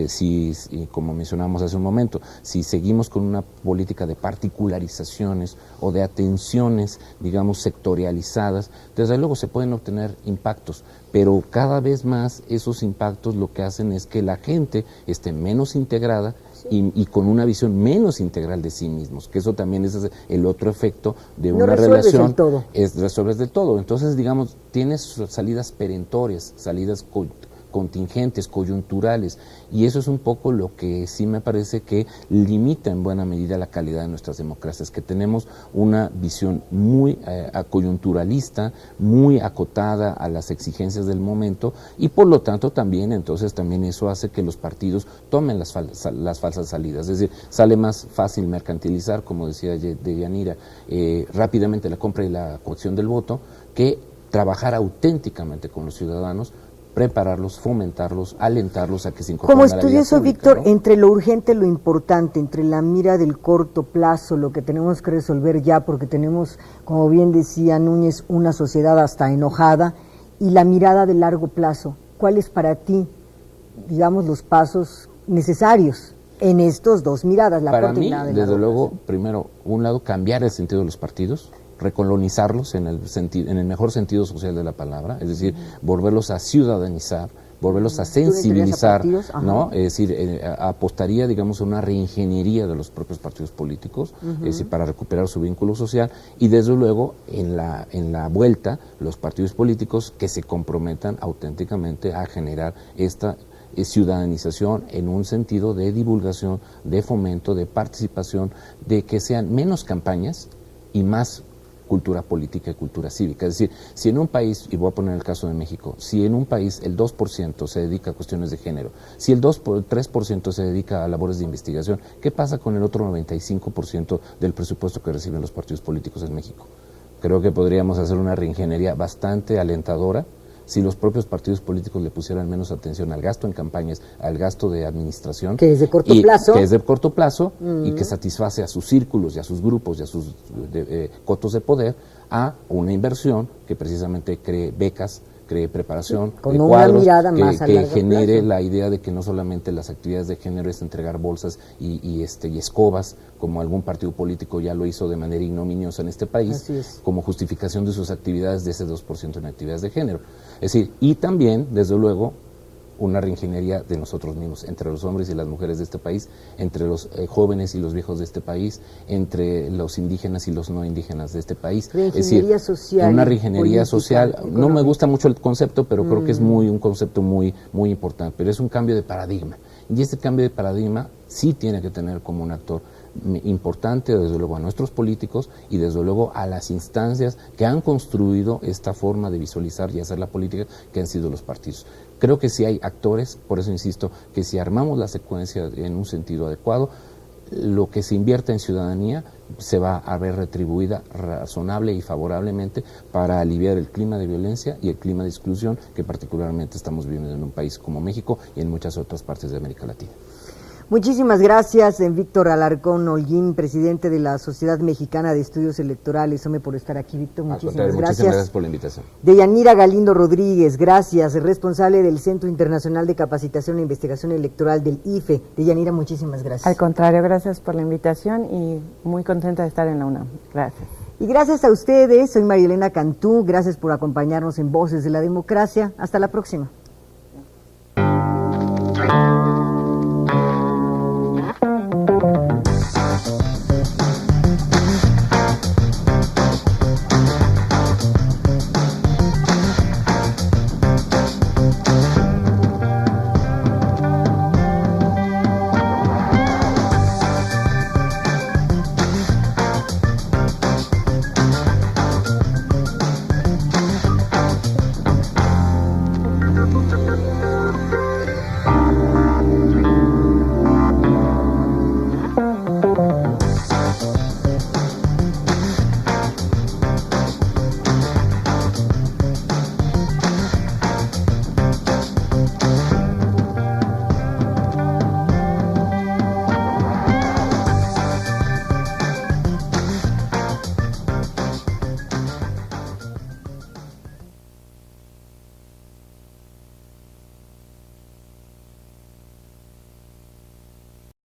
si, como mencionamos hace un momento, si seguimos con una política de particularizaciones o de atenciones, digamos, sectorializadas, desde luego se pueden obtener impactos, pero cada vez más esos impactos lo que hacen es que la gente esté menos integrada y con una visión menos integral de sí mismos, que eso también es el otro efecto de una relación. Resuelves del todo. Entonces, digamos, tienes salidas perentorias, salidas contingentes, coyunturales, y eso es un poco lo que sí me parece que limita en buena medida la calidad de nuestras democracias, que tenemos una visión muy coyunturalista, muy acotada a las exigencias del momento, y por lo tanto también eso hace que los partidos tomen las falsas salidas, es decir, sale más fácil mercantilizar, como decía Deyanira, rápidamente la compra y la coacción del voto, que trabajar auténticamente con los ciudadanos, prepararlos, fomentarlos, alentarlos a que se incorporen a la vida Como estudioso, pública, Víctor, ¿no? entre lo urgente y lo importante, entre la mira del corto plazo, lo que tenemos que resolver ya, porque tenemos, como bien decía Núñez, una sociedad hasta enojada, y la mirada de largo plazo, ¿cuáles para ti, digamos, los pasos necesarios en estos dos miradas, la Para corta y mí, la de desde largo luego, plazo? primero, un lado, cambiar el sentido de los partidos, recolonizarlos en el mejor sentido social de la palabra, es decir, volverlos a ciudadanizar, volverlos a sensibilizar, ¿no? Es decir, apostaría, digamos, a una reingeniería de los propios partidos políticos, es decir, para recuperar su vínculo social, y desde luego, en la vuelta, los partidos políticos que se comprometan auténticamente a generar esta ciudadanización en un sentido de divulgación, de fomento, de participación, de que sean menos campañas y más cultura política y cultura cívica. Es decir, si en un país, y voy a poner el caso de México, si en un país el 2% se dedica a cuestiones de género, si el 3% se dedica a labores de investigación, ¿qué pasa con el otro 95% del presupuesto que reciben los partidos políticos en México? Creo que podríamos hacer una reingeniería bastante alentadora si los propios partidos políticos le pusieran menos atención al gasto en campañas, al gasto de administración. Que es de corto plazo. Que es de corto plazo y que satisface a sus círculos y a sus grupos y a sus cotos de poder, a una inversión que precisamente cree becas, cree preparación, con de una cuadros, mirada más a que largo genere plazo. la idea de que no solamente las actividades de género es entregar bolsas y escobas, como algún partido político ya lo hizo de manera ignominiosa en este país, como justificación de sus actividades de ese 2% en actividades de género. Es decir, y también, desde luego, una reingeniería de nosotros mismos, entre los hombres y las mujeres de este país, entre los jóvenes y los viejos de este país, entre los indígenas y los no indígenas de este país. Reingeniería social. Una reingeniería social, no me gusta mucho el concepto, pero creo que es un concepto muy importante, pero es un cambio de paradigma. Y este cambio de paradigma sí tiene que tener como un actor importante, desde luego, a nuestros políticos y desde luego a las instancias que han construido esta forma de visualizar y hacer la política, que han sido los partidos. Creo que sí hay actores, por eso insisto, que si armamos la secuencia en un sentido adecuado, lo que se invierte en ciudadanía se va a ver retribuida razonable y favorablemente para aliviar el clima de violencia y el clima de exclusión que particularmente estamos viviendo en un país como México y en muchas otras partes de América Latina. Muchísimas gracias, Víctor Alarcón Holguín, presidente de la Sociedad Mexicana de Estudios Electorales. Hombre, por estar aquí, Víctor. Muchísimas gracias Por la invitación. Deyanira Galindo Rodríguez, gracias, responsable del Centro Internacional de Capacitación e Investigación Electoral del IFE. Deyanira, muchísimas gracias. Al contrario, gracias por la invitación y muy contenta de estar en la UNAM. Gracias. Y gracias a ustedes, soy María Elena Cantú, gracias por acompañarnos en Voces de la Democracia. Hasta la próxima.